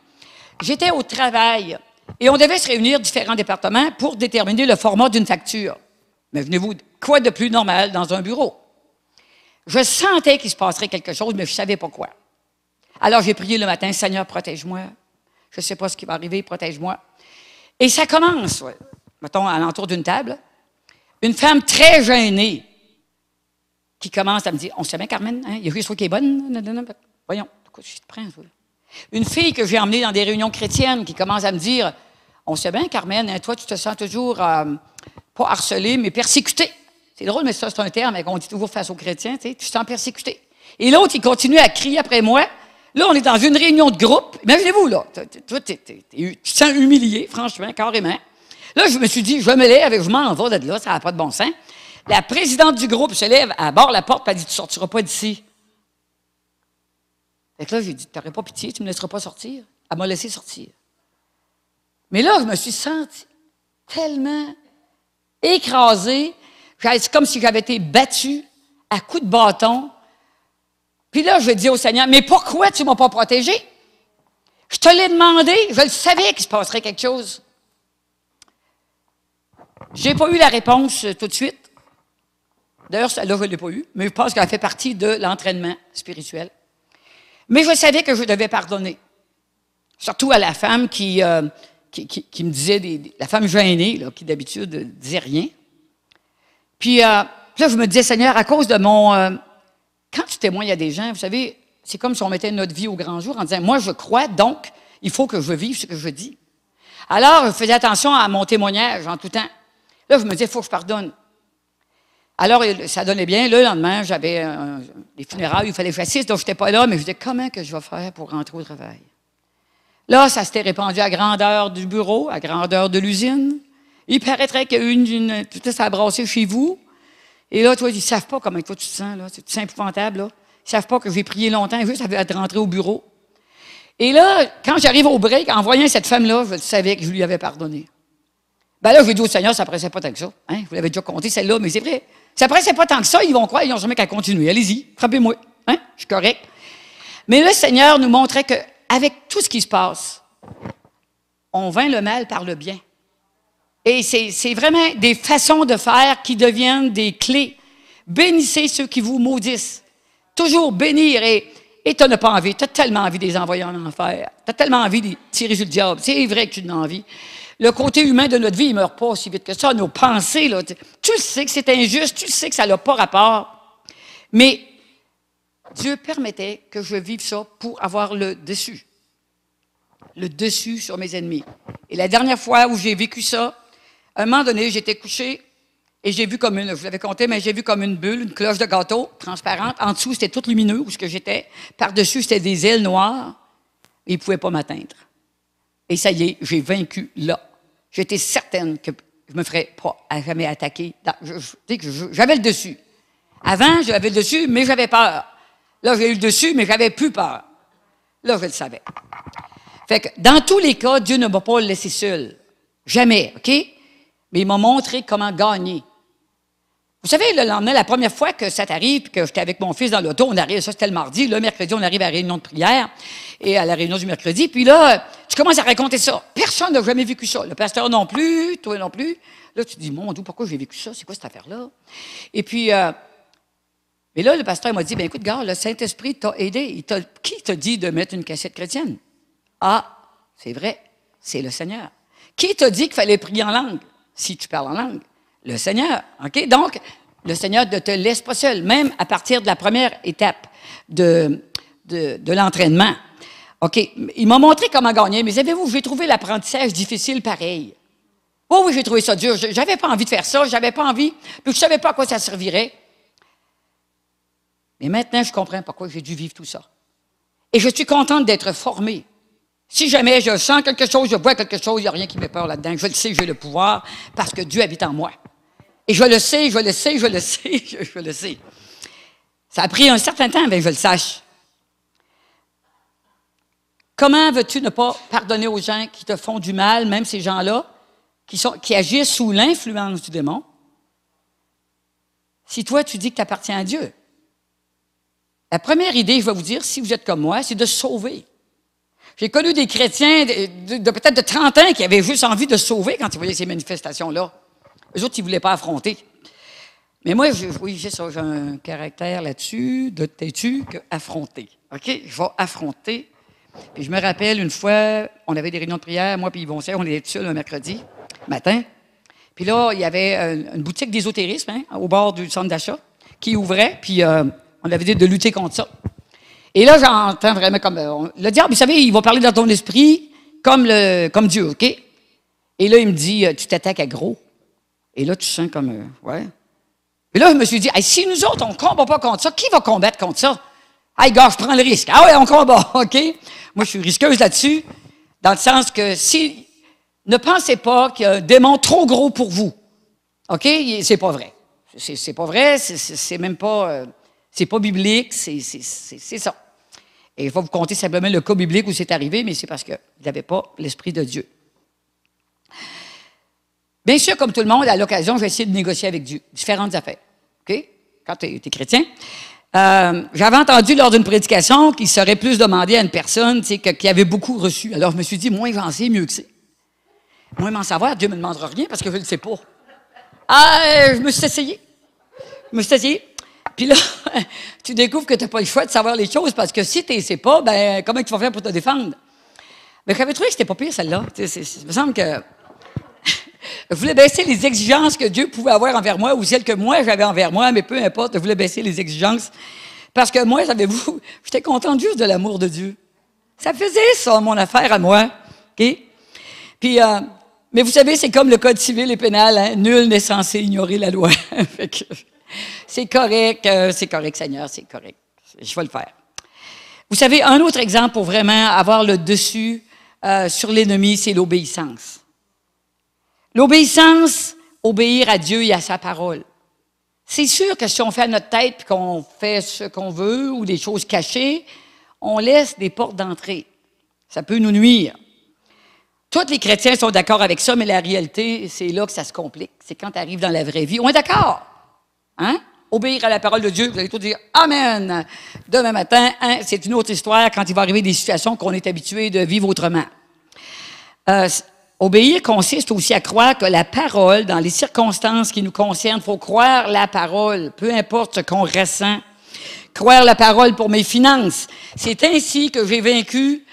J'étais au travail. Et on devait se réunir différents départements pour déterminer le format d'une facture. Mais venez-vous, quoi de plus normal dans un bureau? Je sentais qu'il se passerait quelque chose, mais je ne savais pas quoi. Alors j'ai prié le matin, « Seigneur, protège-moi. Je ne sais pas ce qui va arriver, protège-moi. » Et ça commence, mettons, à l'entour d'une table. Une femme très gênée qui commence à me dire, « On sait bien, Carmen, hein, il y a juste toi qui est bonne. Voyons, de quoi tu te prends, toi? » Une fille que j'ai emmenée dans des réunions chrétiennes qui commence à me dire, « On sait bien, Carmen, hein, toi, tu te sens toujours, pas harcelée, mais persécutée. » C'est drôle, mais ça, c'est un terme qu'on dit toujours face aux chrétiens, tu te sens persécutée. Et l'autre, il continue à crier après moi. Là, on est dans une réunion de groupe. Imaginez-vous, là, tu te sens humilié, franchement, carrément. Là, je me suis dit, je me lève et je m'en vais de là, ça n'a pas de bon sens. La présidente du groupe se lève, elle barre la porte, et elle dit, « Tu ne sortiras pas d'ici. » Fait que là, j'ai dit, « Tu n'aurais pas pitié, tu ne me laisseras pas sortir. » Elle m'a laissé sortir. Mais là, je me suis sentie tellement écrasée. C'est comme si j'avais été battue à coups de bâton. Puis là, je dis au Seigneur, « Mais pourquoi tu ne m'as pas protégée? Je te l'ai demandé, je le savais qu'il se passerait quelque chose. » Je n'ai pas eu la réponse tout de suite. D'ailleurs, celle-là, je ne l'ai pas eue, mais je pense qu'elle fait partie de l'entraînement spirituel. Mais je savais que je devais pardonner. Surtout à la femme qui me disait, la femme gênée, là, qui d'habitude ne disait rien. Puis là, je me disais, Seigneur, à cause de mon... quand tu témoignes à des gens, vous savez, c'est comme si on mettait notre vie au grand jour en disant, moi, je crois, donc, il faut que je vive ce que je dis. Alors, je faisais attention à mon témoignage en tout temps. Là, je me disais, il faut que je pardonne. Alors, ça donnait bien. Le lendemain, j'avais des funérailles, il fallait que j'assiste, donc je n'étais pas là, mais je disais, comment que je vais faire pour rentrer au travail? Là, ça s'était répandu à grandeur du bureau, à grandeur de l'usine. Il paraîtrait qu'il y a tout ça s'est brassé chez vous. Et là, toi, ils ne savent pas comment toi tu te sens, là. C'est épouvantable, là. Ils ne savent pas que j'ai prié longtemps juste avant de rentrer au bureau. Et là, quand j'arrive au break, en voyant cette femme-là, je savais que je lui avais pardonné. Ben là, je lui ai dit au Seigneur, ça ne pressait pas tant que ça. Hein? Vous l'avez déjà compté, celle-là, mais c'est vrai. Ça ne pressait pas tant que ça, ils vont croire, ils n'ont jamais qu'à continuer. Allez-y, frappez-moi. Hein? Je suis correct. Mais le Seigneur nous montrait qu'avec tout ce qui se passe, on vainc le mal par le bien. Et c'est vraiment des façons de faire qui deviennent des clés. Bénissez ceux qui vous maudissent. Toujours bénir et tu n'as pas envie. Tu as tellement envie de les envoyer en enfer. Tu as tellement envie de les tirer sur le diable. C'est vrai que tu en as envie. Le côté humain de notre vie, il ne meurt pas aussi vite que ça. Nos pensées, là, tu le sais que c'est injuste, tu le sais que ça n'a pas rapport. Mais Dieu permettait que je vive ça pour avoir le dessus. Le dessus sur mes ennemis. Et la dernière fois où j'ai vécu ça, à un moment donné, j'étais couchée et j'ai vu comme je vous l'avais compté, mais j'ai vu comme une bulle, une cloche de gâteau transparente. En dessous, c'était tout lumineux où j'étais. Par-dessus, c'était des ailes noires. Et ils ne pouvaient pas m'atteindre. Et ça y est, j'ai vaincu là. J'étais certaine que je ne me ferais pas à jamais attaquer. J'avais le dessus. Avant, j'avais le dessus, mais j'avais peur. Là, j'ai eu le dessus, mais j'avais plus peur. Là, je le savais. Fait que, dans tous les cas, Dieu ne m'a pas laissé seul. Jamais, OK? Mais il m'a montré comment gagner. Vous savez, le lendemain, la première fois que ça t'arrive, puis que j'étais avec mon fils dans l'auto, on arrive, ça c'était le mardi, le mercredi, on arrive à la réunion de prière, et à la réunion du mercredi, puis là, tu tu commences à raconter ça. Personne n'a jamais vécu ça. Le pasteur non plus, toi non plus. Là, tu te dis, mon Dieu, pourquoi j'ai vécu ça? C'est quoi cette affaire-là? Et puis, mais là, le pasteur m'a dit, bien écoute, gars, le Saint-Esprit t'a aidé. Qui t'a dit de mettre une cassette chrétienne? Ah, c'est vrai, c'est le Seigneur. Qui t'a dit qu'il fallait prier en langue? Si tu parles en langue. Le Seigneur. OK? Donc, le Seigneur ne te laisse pas seul, même à partir de la première étape de l'entraînement. OK, il m'a montré comment gagner, mais savez-vous, j'ai trouvé l'apprentissage difficile pareil. Oh oui, j'ai trouvé ça dur. J'avais pas envie de faire ça, j'avais pas envie, puis je savais pas à quoi ça servirait. Mais maintenant, je comprends pourquoi j'ai dû vivre tout ça. Et je suis contente d'être formée. Si jamais je sens quelque chose, je vois quelque chose, il n'y a rien qui me peur là-dedans. Je le sais, j'ai le pouvoir, parce que Dieu habite en moi. Et je le sais, je le sais, je le sais, je le sais. Ça a pris un certain temps avant que je le sache. Comment veux-tu ne pas pardonner aux gens qui te font du mal, même ces gens-là, qui agissent sous l'influence du démon, si toi, tu dis que tu appartiens à Dieu? La première idée, je vais vous dire, si vous êtes comme moi, c'est de se sauver. J'ai connu des chrétiens de peut-être de 30 ans qui avaient juste envie de se sauver quand ils voyaient ces manifestations-là. Eux autres, ils ne voulaient pas affronter. Mais moi, oui, j'ai ça, j'ai un caractère là-dessus, de têtu, qu'affronter. OK? Je vais affronter. Puis je me rappelle, une fois, on avait des réunions de prière, moi puis Yvon Serre, on était tout seul un mercredi matin. Puis là, il y avait une boutique d'ésotérisme au bord du centre d'achat qui ouvrait, puis on avait dit de lutter contre ça. Et là, j'entends vraiment comme... le diable, vous savez, il va parler dans ton esprit comme Dieu, OK? Et là, il me dit, tu t'attaques à gros. Et là, tu sens comme... ouais. Et là, je me suis dit, hey, si nous autres, on ne combat pas contre ça, qui va combattre contre ça? Hey, gars, je prends le risque. Ah ouais, on combat, OK? Moi, je suis risqueuse là-dessus, dans le sens que si... Ne pensez pas qu'il y a un démon trop gros pour vous. OK? C'est pas vrai. C'est pas vrai, c'est même pas... c'est pas biblique, c'est ça. Et je vais vous conter simplement le cas biblique où c'est arrivé, mais c'est parce qu'il n'avait pas l'Esprit de Dieu. Bien sûr, comme tout le monde, à l'occasion, j'ai essayé de négocier avec Dieu, différentes affaires. OK? Quand tu es chrétien. J'avais entendu lors d'une prédication qu'il serait plus demandé à une personne qui avait beaucoup reçu. Alors, je me suis dit, moins j'en sais, mieux que c'est. Moins m'en savoir, Dieu ne me demandera rien parce que je ne le sais pas. Je me suis essayé. Puis là, tu découvres que tu n'as pas le choix de savoir les choses parce que si tu ne sais pas, ben comment tu vas faire pour te défendre? Mais j'avais trouvé que c'était pas pire, celle-là. Il me semble que je voulais baisser les exigences que Dieu pouvait avoir envers moi ou celles que moi j'avais envers moi, mais peu importe, je voulais baisser les exigences. Parce que moi, savez-vous, j'étais contente juste de l'amour de Dieu. Ça faisait ça, mon affaire à moi. OK? Puis, mais vous savez, c'est comme le Code civil et pénal, hein? Nul n'est censé ignorer la loi. Fait que, c'est correct, Seigneur, c'est correct. Je vais le faire. Vous savez, un autre exemple pour vraiment avoir le dessus sur l'ennemi, c'est l'obéissance. L'obéissance, obéir à Dieu et à sa parole. C'est sûr que si on fait à notre tête et qu'on fait ce qu'on veut ou des choses cachées, on laisse des portes d'entrée. Ça peut nous nuire. Tous les chrétiens sont d'accord avec ça, mais la réalité, c'est là que ça se complique. C'est quand tu arrives dans la vraie vie. On est d'accord. Hein? Obéir à la parole de Dieu, vous allez tous dire « Amen ». Demain matin, hein, c'est une autre histoire quand il va arriver des situations qu'on est habitué de vivre autrement. Obéir consiste aussi à croire que la parole, dans les circonstances qui nous concernent, il faut croire la parole, peu importe ce qu'on ressent. Croire la parole pour mes finances. C'est ainsi que j'ai vaincu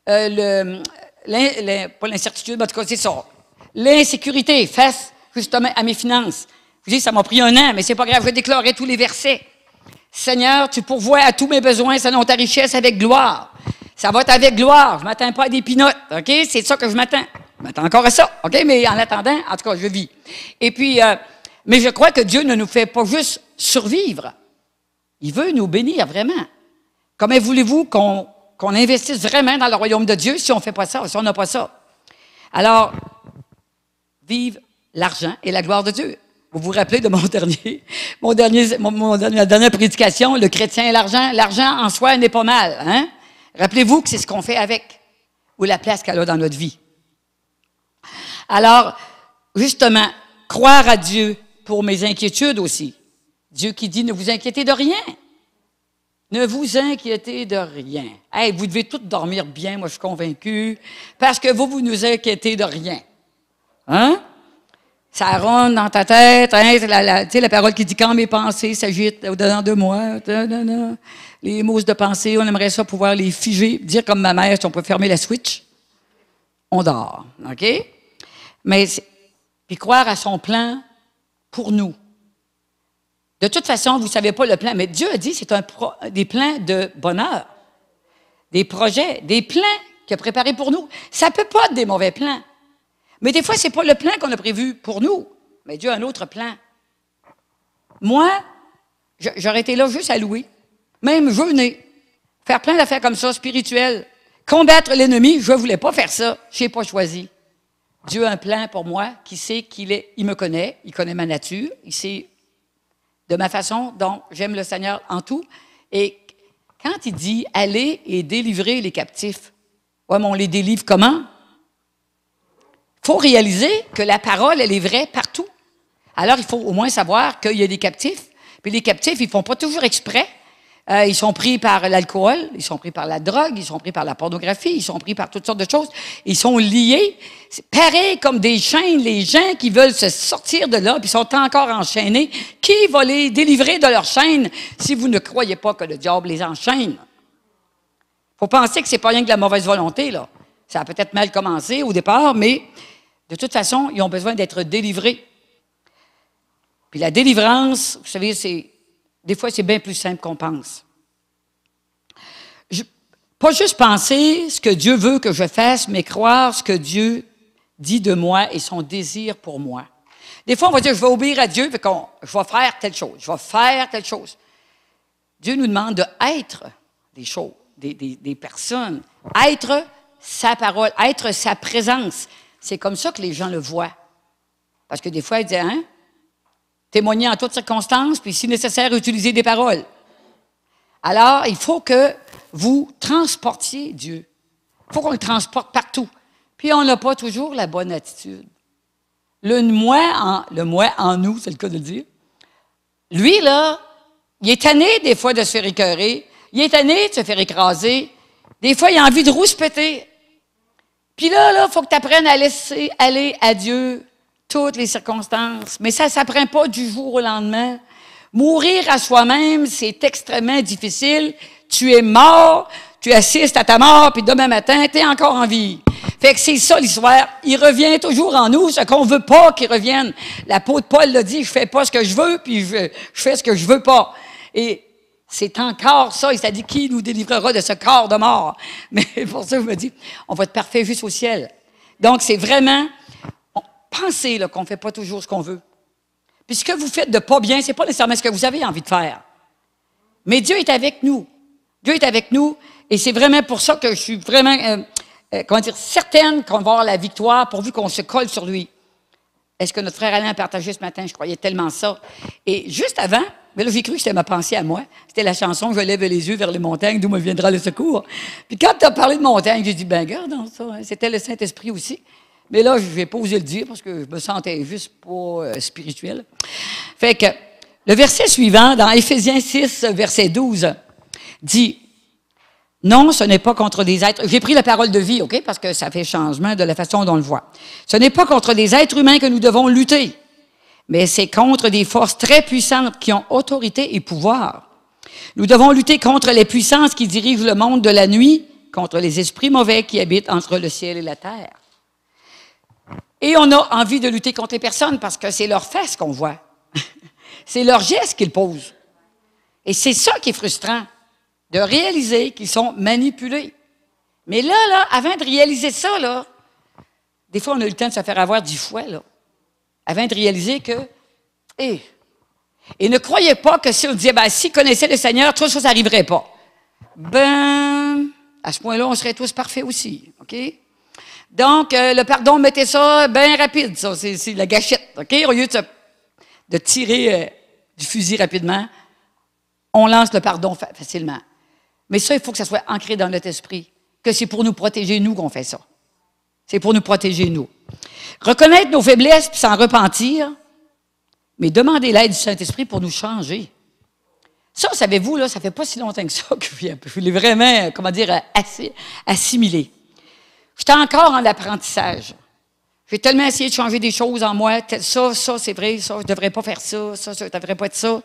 pas l'incertitude, mais en tout cas, c'est ça. L'insécurité face, justement, à mes finances. Je dis, ça m'a pris 1 an, mais c'est pas grave, je déclarais tous les versets. Seigneur, tu pourvois à tous mes besoins selon ta richesse avec gloire. Ça va être avec gloire. Je ne m'attends pas à des pinottes, OK? C'est ça que je m'attends. Je m'attends encore à ça, OK? Mais en attendant, en tout cas, je vis. Et puis, mais je crois que Dieu ne nous fait pas juste survivre. Il veut nous bénir vraiment. Comment voulez-vous qu'on investisse vraiment dans le royaume de Dieu si on ne fait pas ça, si on n'a pas ça? Alors, vive l'argent et la gloire de Dieu. Vous vous rappelez de ma dernière prédication, le chrétien et l'argent? L'argent en soi n'est pas mal, hein? Rappelez-vous que c'est ce qu'on fait avec, ou la place qu'elle a dans notre vie. Alors, justement, croire à Dieu pour mes inquiétudes aussi. Dieu qui dit, ne vous inquiétez de rien. Ne vous inquiétez de rien. Hey, vous devez tous dormir bien, moi je suis convaincu, parce que vous nous inquiétez de rien. Hein? Ça ronde dans ta tête, hein? Tu sais, la parole qui dit « Quand mes pensées s'agitent au-dedans de moi, les mousses de pensée, on aimerait ça pouvoir les figer, dire comme ma mère, si on peut fermer la switch, on dort. » OK? Mais, puis croire à son plan pour nous. De toute façon, vous ne savez pas le plan, mais Dieu a dit que c'est des plans de bonheur, des projets, des plans qu'il a préparés pour nous. Ça ne peut pas être des mauvais plans. Mais des fois, ce n'est pas le plan qu'on a prévu pour nous, mais Dieu a un autre plan. Moi, j'aurais été là juste à louer, même jeûner, faire plein d'affaires comme ça, spirituelles, combattre l'ennemi, je ne voulais pas faire ça, je n'ai pas choisi. Dieu a un plan pour moi qui sait qu'il est, il me connaît, il connaît ma nature, il sait de ma façon dont j'aime le Seigneur en tout. Et quand il dit « Allez et délivrez les captifs », ouais, mais on les délivre comment? Il faut réaliser que la parole, elle est vraie partout. Alors, il faut au moins savoir qu'il y a des captifs. Puis les captifs, ils ne font pas toujours exprès. Ils sont pris par l'alcool, ils sont pris par la drogue, ils sont pris par la pornographie, ils sont pris par toutes sortes de choses. Ils sont liés. C'est pareil comme des chaînes. Les gens qui veulent se sortir de là, puis sont encore enchaînés, qui va les délivrer de leurs chaînes si vous ne croyez pas que le diable les enchaîne? Il faut penser que c'est pas rien que de la mauvaise volonté, là. Ça a peut-être mal commencé au départ, mais de toute façon, ils ont besoin d'être délivrés. Puis la délivrance, vous savez, des fois, c'est bien plus simple qu'on pense. Pas juste penser ce que Dieu veut que je fasse, mais croire ce que Dieu dit de moi et son désir pour moi. Des fois, on va dire, je vais obéir à Dieu, je vais faire telle chose, je vais faire telle chose. Dieu nous demande d'être des choses, des personnes, être sa parole, être sa présence. C'est comme ça que les gens le voient. Parce que des fois, ils disent, hein? Témoigner en toutes circonstances, puis si nécessaire, utiliser des paroles. Alors, il faut que vous transportiez Dieu. Il faut qu'on le transporte partout. Puis, on n'a pas toujours la bonne attitude. Le moi en nous, c'est le cas de le dire. Lui, là, il est tanné des fois de se faire écœurer. Il est tanné de se faire écraser. Des fois, il a envie de rouspéter. Puis là, il faut que tu apprennes à laisser aller à Dieu toutes les circonstances. Mais ça ne s'apprend pas du jour au lendemain. Mourir à soi-même, c'est extrêmement difficile. Tu es mort, tu assistes à ta mort, puis demain matin, tu es encore en vie. Fait que c'est ça l'histoire. Il revient toujours en nous, ce qu'on ne veut pas qu'il revienne. L'apôtre Paul l'a dit, je fais pas ce que je veux, puis je fais ce que je veux pas. Et c'est encore ça. Il s'est dit, qui nous délivrera de ce corps de mort? Mais pour ça, je me dis, on va être parfait juste au ciel. Donc, c'est vraiment... Pensez qu'on ne fait pas toujours ce qu'on veut. Puis ce que vous faites de pas bien, ce n'est pas nécessairement ce que vous avez envie de faire. Mais Dieu est avec nous. Dieu est avec nous. Et c'est vraiment pour ça que je suis vraiment, certaine qu'on va avoir la victoire pourvu qu'on se colle sur lui. Est-ce que notre frère Alain a partagé ce matin? Je croyais tellement ça. Et juste avant, mais là, j'ai cru que c'était ma pensée à moi. C'était la chanson « Je lève les yeux vers les montagnes, d'où me viendra le secours ». Puis quand tu as parlé de montagne, j'ai dit « Ben, regarde ça, hein, c'était le Saint-Esprit aussi ». Mais là, je ne vais pas oser le dire parce que je me sentais juste pas spirituel. Fait que le verset suivant, dans Éphésiens 6, verset 12, dit « Non, ce n'est pas contre des êtres... » J'ai pris la parole de vie, OK, parce que ça fait changement de la façon dont on le voit. « Ce n'est pas contre des êtres humains que nous devons lutter, mais c'est contre des forces très puissantes qui ont autorité et pouvoir. Nous devons lutter contre les puissances qui dirigent le monde de la nuit, contre les esprits mauvais qui habitent entre le ciel et la terre. » Et on a envie de lutter contre les personnes parce que c'est leur face qu'on voit. C'est leurs gestes qu'ils posent. Et c'est ça qui est frustrant, de réaliser qu'ils sont manipulés. Mais là, avant de réaliser ça, là, des fois, on a eu le temps de se faire avoir 10 fois, là, avant de réaliser que, et ne croyez pas que si on disait, ben, s'ils connaissaient le Seigneur, tout ça n'arriverait pas. Ben, à ce point-là, on serait tous parfaits aussi, OK? Donc, le pardon, mettez ça bien rapide, ça, c'est la gâchette, OK? Au lieu de tirer du fusil rapidement, on lance le pardon facilement. Mais ça, il faut que ça soit ancré dans notre esprit, que c'est pour nous protéger, nous, qu'on fait ça. C'est pour nous protéger, nous. Reconnaître nos faiblesses puis s'en repentir, mais demander l'aide du Saint-Esprit pour nous changer. Ça, savez-vous, là, ça fait pas si longtemps que ça que je l'ai vraiment, comment dire, assimilé. J'étais encore en apprentissage. J'ai tellement essayé de changer des choses en moi. Ça, c'est vrai, ça, je devrais pas faire ça, ça, je devrais pas être ça.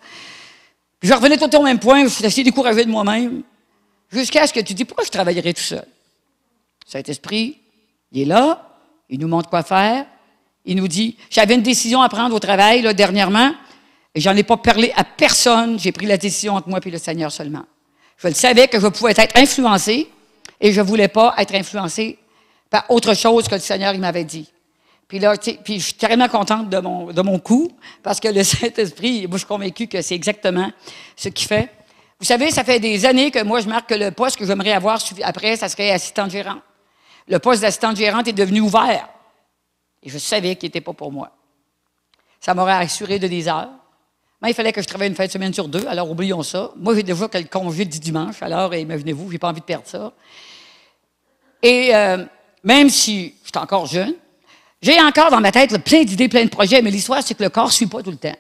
Puis je revenais tout le temps au même point, je suis assez découragé de moi-même. Jusqu'à ce que tu dis, pourquoi je travaillerais tout seul? Saint-Esprit, il est là, il nous montre quoi faire. Il nous dit, j'avais une décision à prendre au travail, là, dernièrement, et j'en ai pas parlé à personne. J'ai pris la décision entre moi et le Seigneur seulement. Je le savais que je pouvais être influencé, et je voulais pas être influencé par autre chose que le Seigneur, il m'avait dit. Puis là, puis je suis carrément contente de mon coup, parce que le Saint-Esprit, moi, je suis convaincue que c'est exactement ce qu'il fait. Vous savez, ça fait des années que moi, je marque que le poste que j'aimerais avoir après, ça serait assistante gérante. Le poste d'assistante gérante est devenu ouvert. Et je savais qu'il n'était pas pour moi. Ça m'aurait assuré de des heures. Mais il fallait que je travaille une fin de semaine sur 2, alors oublions ça. Moi, j'ai déjà le congé du dimanche, alors imaginez-vous, je n'ai pas envie de perdre ça. Et même si je suis encore jeune, j'ai encore dans ma tête là, plein d'idées, plein de projets, mais l'histoire, c'est que le corps ne suit pas tout le temps.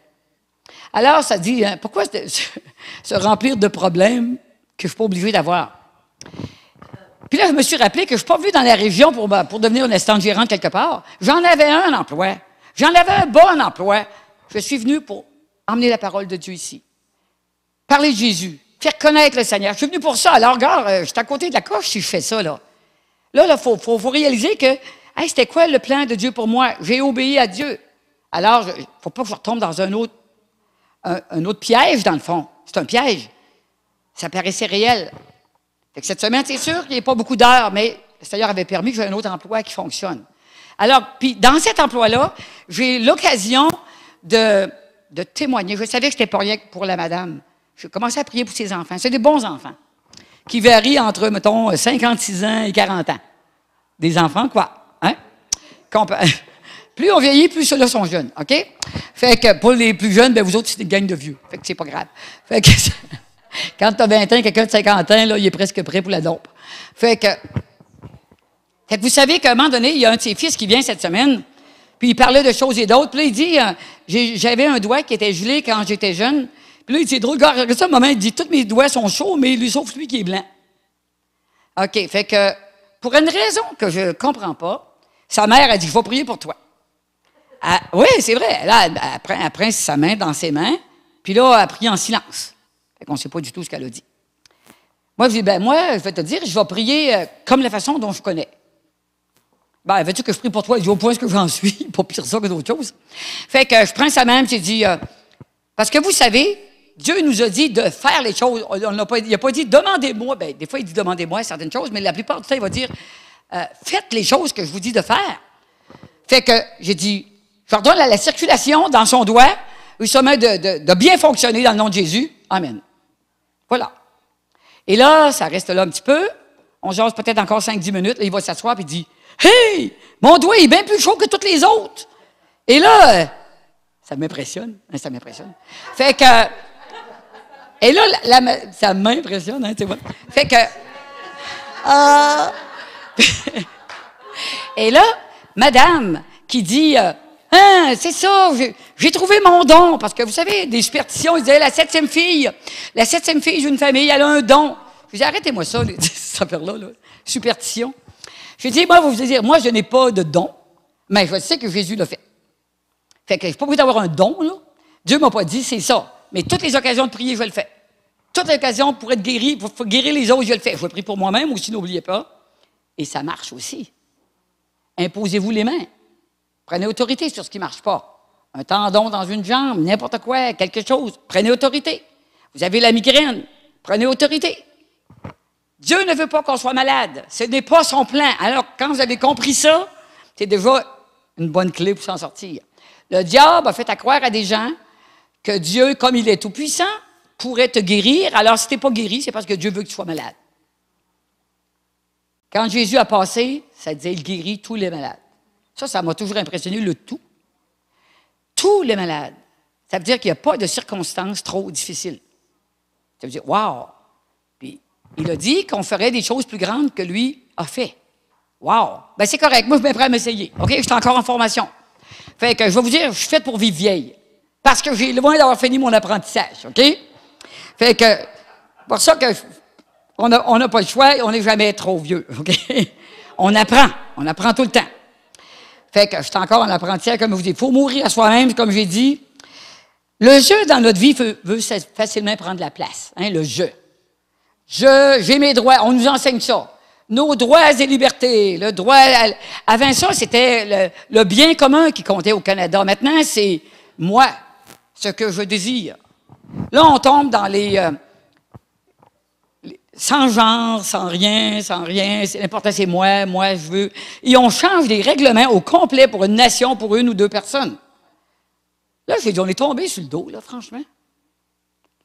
Alors, ça dit, hein, pourquoi se remplir de problèmes que je ne suis pas obligé d'avoir? Puis là, je me suis rappelé que je ne suis pas venu dans la région pour devenir une assistante gérante quelque part. J'en avais un emploi. J'en avais un bon emploi. Je suis venu pour emmener la parole de Dieu ici. Parler de Jésus. Faire connaître le Seigneur. Je suis venu pour ça. Alors, regarde, je suis à côté de la coche si je fais ça, là. Là, il faut réaliser que, hey, c'était quoi le plan de Dieu pour moi? J'ai obéi à Dieu. Alors, il ne faut pas que je retombe dans un autre piège, dans le fond. C'est un piège. Ça paraissait réel. Fait que cette semaine, c'est sûr qu'il n'y a pas beaucoup d'heures, mais le Seigneur avait permis que j'ai un autre emploi qui fonctionne. Alors, puis dans cet emploi-là, j'ai l'occasion de témoigner. Je savais que je n'étais pas rien pour la madame. Je commençais à prier pour ses enfants. C'est des bons enfants, qui varient entre, mettons, 56 ans et 40 ans. Des enfants, quoi? Hein? Plus on vieillit, plus ceux-là sont jeunes, OK? Fait que pour les plus jeunes, bien, vous autres, c'est une gang de vieux. Fait que c'est pas grave. Fait que quand tu as 20 ans, quelqu'un de 50 ans, là, il est presque prêt pour la dompe. Fait que vous savez qu'à un moment donné, il y a un de ses fils qui vient cette semaine, puis il parlait de choses et d'autres. Puis là, il dit, j'avais un doigt qui était gelé quand j'étais jeune. Puis là, il dit, c'est drôle, regarde ça, un moment, il dit, tous mes doigts sont chauds, mais lui, sauf lui qui est blanc. OK, fait que, pour une raison que je ne comprends pas, sa mère a dit, je vais prier pour toi. Oui, c'est vrai. Là, elle prend sa main dans ses mains, puis là, elle prie en silence. Fait qu'on ne sait pas du tout ce qu'elle a dit. Moi, je dis, moi, je vais te dire, je vais prier comme la façon dont je connais. Veux-tu que je prie pour toi? Je dis, au point que j'en suis, pas pire ça que d'autres choses. Fait que je prends sa main, j'ai dit, parce que vous savez, Dieu nous a dit de faire les choses. Il n'a pas dit, demandez-moi. Des fois, il dit, demandez-moi certaines choses, mais la plupart du temps, il va dire, faites les choses que je vous dis de faire. Fait que j'ai dit, je leur donne la circulation dans son doigt, justement de bien fonctionner dans le nom de Jésus. Amen. Voilà. Et là, ça reste là un petit peu. On jase peut-être encore 5-10 minutes. Là, il va s'asseoir et il dit, hey, mon doigt est bien plus chaud que tous les autres. Et là, ça m'impressionne. Ça m'impressionne. Fait que, et là, ça m'impressionne, hein, tu vois. Fait que, et là, madame qui dit, c'est ça, j'ai trouvé mon don. Parce que vous savez, des superstitions, ils disaient, la septième fille d'une famille, elle a un don. Je dis, arrêtez-moi ça, cette affaire-là, là. Superstition. Je dis, moi, vous dire, moi, je n'ai pas de don, mais je sais que Jésus l'a fait. Fait que je n'ai pas besoin d'avoir un don, là. Dieu ne m'a pas dit, c'est ça. Mais toutes les occasions de prier, je le fais. Toutes les occasions pour être guéri, pour guérir les autres, je le fais. Je prie pour moi-même aussi, n'oubliez pas. Et ça marche aussi. Imposez-vous les mains. Prenez autorité sur ce qui ne marche pas. Un tendon dans une jambe, n'importe quoi, quelque chose. Prenez autorité. Vous avez la migraine. Prenez autorité. Dieu ne veut pas qu'on soit malade. Ce n'est pas son plan. Alors, quand vous avez compris ça, c'est déjà une bonne clé pour s'en sortir. Le diable a fait à croire à des gens que Dieu, comme il est tout-puissant, pourrait te guérir. Alors, si tu n'es pas guéri, c'est parce que Dieu veut que tu sois malade. Quand Jésus a passé, ça disait, il guérit tous les malades. Ça m'a toujours impressionné, le tout. Tous les malades. Ça veut dire qu'il n'y a pas de circonstances trop difficiles. Ça veut dire, wow! Puis, il a dit qu'on ferait des choses plus grandes que lui a fait. Wow! Ben c'est correct. Moi, je suis prêt à m'essayer. OK? Je suis encore en formation. Fait que je vais vous dire, je suis faite pour vivre vieille. Parce que j'ai loin d'avoir fini mon apprentissage. OK? Fait que, pour ça que on n'a pas le choix, on n'est jamais trop vieux, OK? On apprend tout le temps. Fait que je suis encore en apprentissage, comme je vous dis. Il faut mourir à soi-même, comme j'ai dit. Le je dans notre vie veut facilement prendre la place, hein, le je. J'ai mes droits, on nous enseigne ça. Nos droits et libertés, le droit... Avant ça, c'était le bien commun qui comptait au Canada. Maintenant, c'est moi, ce que je désire. Là, on tombe dans les sans genre, sans rien, l'important c'est moi, je veux. Et on change les règlements au complet pour une nation, pour une ou deux personnes. Là, j'ai dit, on est tombé sur le dos, là, franchement.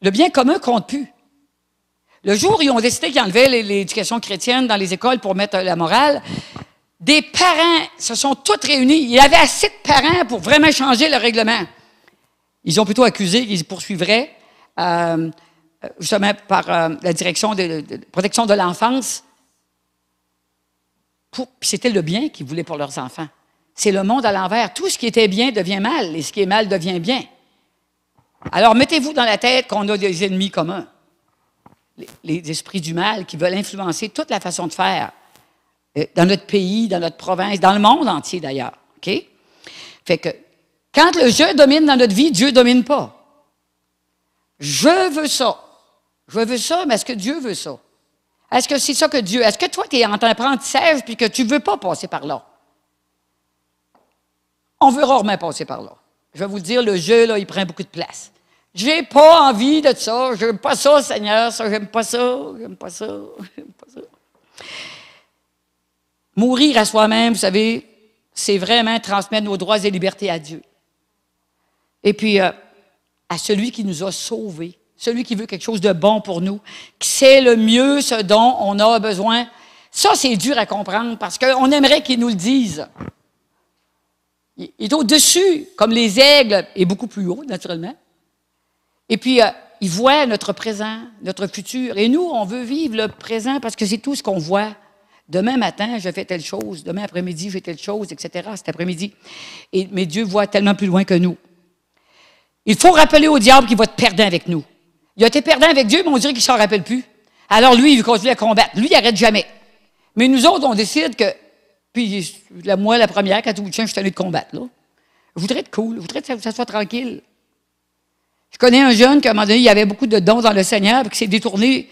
Le bien commun compte plus. Le jour où ils ont décidé qu'ils enlevaient l'éducation chrétienne dans les écoles pour mettre la morale, des parents se sont tous réunis. Il y avait assez de parents pour vraiment changer le règlement. Ils ont plutôt accusé qu'ils poursuivraient, justement par la direction de protection de l'enfance. Puis c'était le bien qu'ils voulaient pour leurs enfants. C'est le monde à l'envers. Tout ce qui était bien devient mal, et ce qui est mal devient bien. Alors, mettez-vous dans la tête qu'on a des ennemis communs. Les esprits du mal qui veulent influencer toute la façon de faire dans notre pays, dans notre province, dans le monde entier d'ailleurs. OK? Fait que quand le je domine dans notre vie, Dieu ne domine pas. Je veux ça. Je veux ça, mais est-ce que Dieu veut ça? Est-ce que c'est ça que Dieu... Est-ce que toi, tu es en apprentissage puis que tu ne veux pas passer par là? On veut rarement passer par là. Je vais vous le dire, le je, là, il prend beaucoup de place. J'ai pas envie de ça. J'aime pas ça, Seigneur. Ça, j'aime pas ça. J'aime pas ça. J'aime pas ça. Mourir à soi-même, vous savez, c'est vraiment transmettre nos droits et libertés à Dieu. Et puis, à celui qui nous a sauvés, celui qui veut quelque chose de bon pour nous, qui sait le mieux ce dont on a besoin. Ça, c'est dur à comprendre parce qu'on aimerait qu'il nous le dise. Il est au-dessus, comme les aigles, et beaucoup plus haut, naturellement. Et puis, il voit notre présent, notre futur. Et nous, on veut vivre le présent parce que c'est tout ce qu'on voit. Demain matin, je fais telle chose. Demain après-midi, je fais telle chose, etc. Cet après-midi. Mais Dieu voit tellement plus loin que nous. Il faut rappeler au diable qu'il va être perdant avec nous. Il a été perdant avec Dieu, mais on dirait qu'il ne s'en rappelle plus. Alors lui, il continue à combattre. Lui, il n'arrête jamais. Mais nous autres, on décide que... Puis moi, la première, quand tout le temps, je suis allé de combattre. Là. Je voudrais être cool. Je voudrais que ça soit tranquille. Je connais un jeune qui, à un moment donné, il avait beaucoup de dons dans le Seigneur, puis qui s'est détourné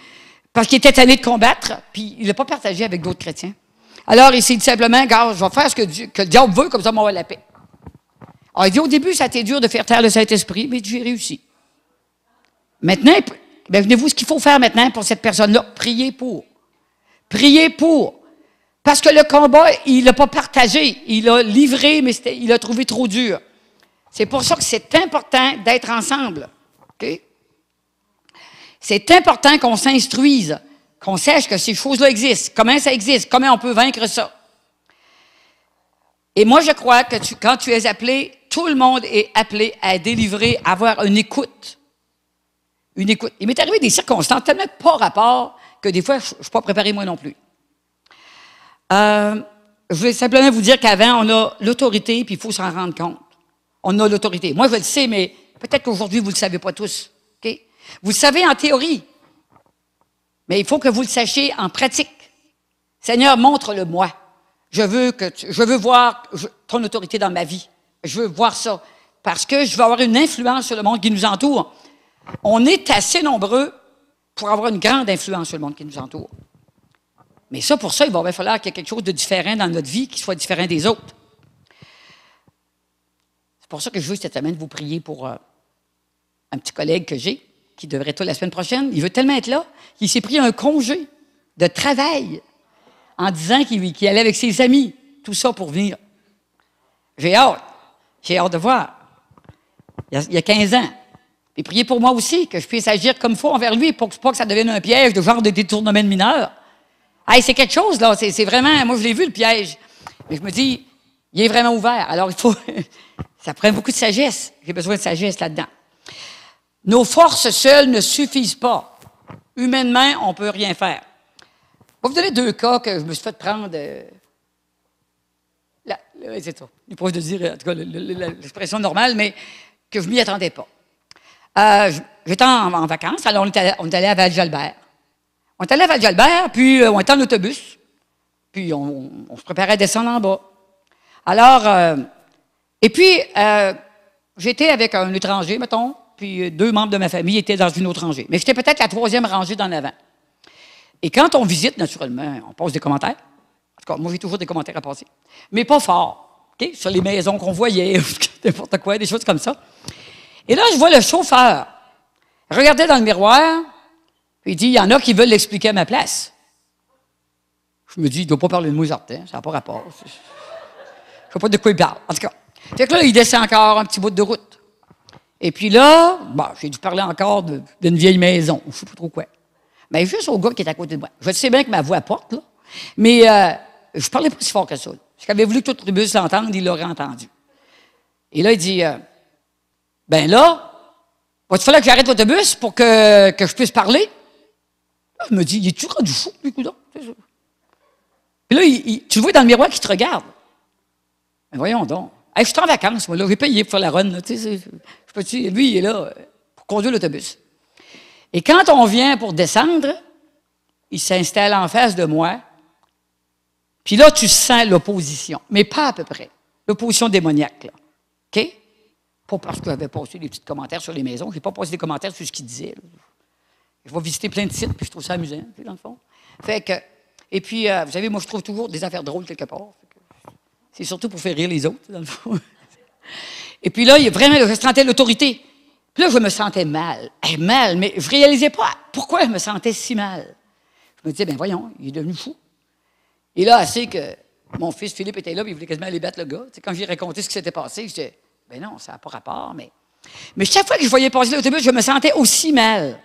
parce qu'il était tanné de combattre, puis il ne l'a pas partagé avec d'autres chrétiens. Alors, il s'est dit simplement, gars, je vais faire ce que le diable veut, comme ça, on va avoir la paix. Alors, il dit, au début, ça a été dur de faire taire le Saint-Esprit, mais j'ai réussi. Maintenant, bien, venez-vous, ce qu'il faut faire maintenant pour cette personne-là, prier pour. Prier pour. Parce que le combat, il ne l'a pas partagé. Il l'a livré, mais il l'a trouvé trop dur. C'est pour ça que c'est important d'être ensemble. Okay? C'est important qu'on s'instruise, qu'on sache que ces choses-là existent, comment ça existe, comment on peut vaincre ça. Et moi, je crois que quand tu es appelé, tout le monde est appelé à délivrer, à avoir une écoute. Une écoute. Il m'est arrivé des circonstances tellement pas rapport que des fois, je ne suis pas préparé moi non plus. Je vais simplement vous dire qu'avant, on a l'autorité, puis il faut s'en rendre compte. On a l'autorité. Moi, je le sais, mais peut-être qu'aujourd'hui, vous ne le savez pas tous. Okay? Vous le savez en théorie, mais il faut que vous le sachiez en pratique. Seigneur, montre-le-moi. Je veux voir ton autorité dans ma vie. Je veux voir ça. Parce que je veux avoir une influence sur le monde qui nous entoure. On est assez nombreux pour avoir une grande influence sur le monde qui nous entoure. Mais ça, pour ça, il va falloir qu'il y ait quelque chose de différent dans notre vie qui soit différent des autres. C'est pour ça que je veux cette semaine vous prier pour un petit collègue que j'ai, qui devrait être là la semaine prochaine. Il veut tellement être là qu'il s'est pris un congé de travail en disant qu'il allait avec ses amis, tout ça pour venir. J'ai hâte de voir. Il y a 15 ans. Et priez pour moi aussi, que je puisse agir comme il faut envers lui, pour pas que ça devienne un piège de genre de détournement de mineurs. Hey, c'est quelque chose, là. C'est vraiment... Moi, je l'ai vu, le piège. Mais je me dis, il est vraiment ouvert. Alors, il faut... Ça prend beaucoup de sagesse. J'ai besoin de sagesse là-dedans. Nos forces seules ne suffisent pas. Humainement, on ne peut rien faire. Je vais vous donner 2 cas que je me suis fait prendre... c'est ça. Il est proche de dire, en tout cas, l'expression normale, mais que je ne m'y attendais pas. J'étais en vacances, alors on est allé à Val-Jalbert. On est allé à Val-Jalbert, puis on était en autobus, puis on se préparait à descendre en bas. Alors, et puis, j'étais avec un étranger, mettons, puis 2 membres de ma famille étaient dans une autre rangée. Mais j'étais peut-être la 3e rangée d'en avant. Et quand on visite, naturellement, on pose des commentaires. En tout cas, moi, j'ai toujours des commentaires à passer. Mais pas fort, OK? Sur les maisons qu'on voyait, n'importe quoi, des choses comme ça. Et là, je vois le chauffeur regarder dans le miroir, puis il dit, il y en a qui veulent l'expliquer à ma place. Je me dis, il ne doit pas parler de moi, certain, ça n'a pas rapport. Je ne sais pas de quoi il parle, en tout cas. Fait que là, il descend encore un petit bout de route. Et puis là, bon, j'ai dû parler encore d'une vieille maison, je ne sais pas trop quoi. Mais juste au gars qui est à côté de moi. Je sais bien que ma voix porte, là, mais je ne parlais pas si fort que ça. Si j'avais voulu que tout le bus l'entende, il l'aurait entendu. Et là, il dit, ben là, va-t-il falloir que j'arrête l'autobus pour que je puisse parler? Là, je me dis, il est-tu rendu fou, lui, coudonc? Puis là, tu le vois dans le miroir qui te regarde. Ben voyons donc. Hey, je suis en vacances, moi, là, j'ai payé pour faire la run, là, lui, il est là pour conduire l'autobus. Et quand on vient pour descendre, il s'installe en face de moi. Puis là, tu sens l'opposition, mais pas à peu près. L'opposition démoniaque, là. OK? Pas parce que j'avais passé des petits commentaires sur les maisons. Je n'ai pas passé des commentaires sur ce qu'il disait. Là. Je vais visiter plein de sites, puis je trouve ça amusant, dans le fond. Fait que, et puis, vous savez, moi, je trouve toujours des affaires drôles quelque part. C'est surtout pour faire rire les autres, dans le fond. Et puis là, il y a vraiment, je sentais l'autorité. Puis là, je me sentais mal. Mal, mais je ne réalisais pas pourquoi je me sentais si mal. Je me disais, ben voyons, il est devenu fou. Et là, assez que mon fils Philippe était là, puis il voulait quasiment aller battre le gars. Tu sais, quand j'ai raconté ce qui s'était passé, je disais, ben non, ça n'a pas rapport, mais chaque fois que je voyais passer l'autobus, je me sentais aussi mal.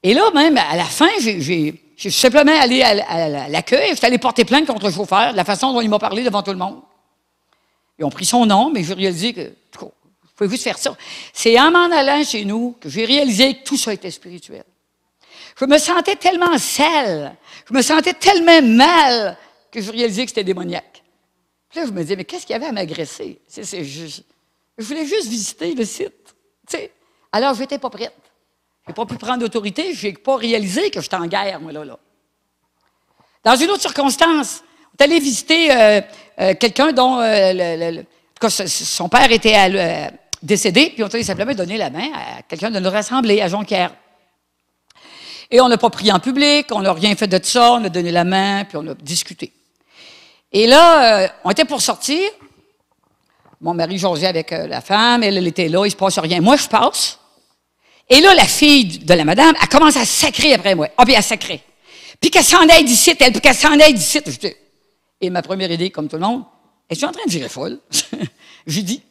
Et là, même, à la fin, j'ai simplement allé à l'accueil, je suis allé porter plainte contre le chauffeur, de la façon dont il m'a parlé devant tout le monde. Ils ont pris son nom, mais j'ai réalisé que, vous pouvez juste faire ça. C'est en m'en allant chez nous que j'ai réalisé que tout ça était spirituel. Je me sentais tellement sale, je me sentais tellement mal que je réalisais que c'était démoniaque. Puis là, je me disais, mais qu'est-ce qu'il y avait à m'agresser? Je voulais juste visiter le site. T'sais. Alors, je n'étais pas prête. Je n'ai pas pu prendre d'autorité, je n'ai pas réalisé que j'étais en guerre, moi, là. Dans une autre circonstance, on est allé visiter quelqu'un dont en tout cas, son père était décédé, puis on est allé simplement donner la main à quelqu'un de notre assemblée, à Jonquière. Et on n'a pas prié en public, on n'a rien fait de ça, on a donné la main, puis on a discuté. Et là, on était pour sortir. Mon mari jasait avec la femme, elle était là, il ne se passe rien. Moi, je passe. Et là, la fille de la madame, elle commence à sacrer après moi. Ah, puis elle sacrait. Puis qu'elle s'en aille d'ici, puis qu'elle s'en aille d'ici. Et ma première idée, comme tout le monde, est-ce que je suis en train de virer folle? J'ai dit,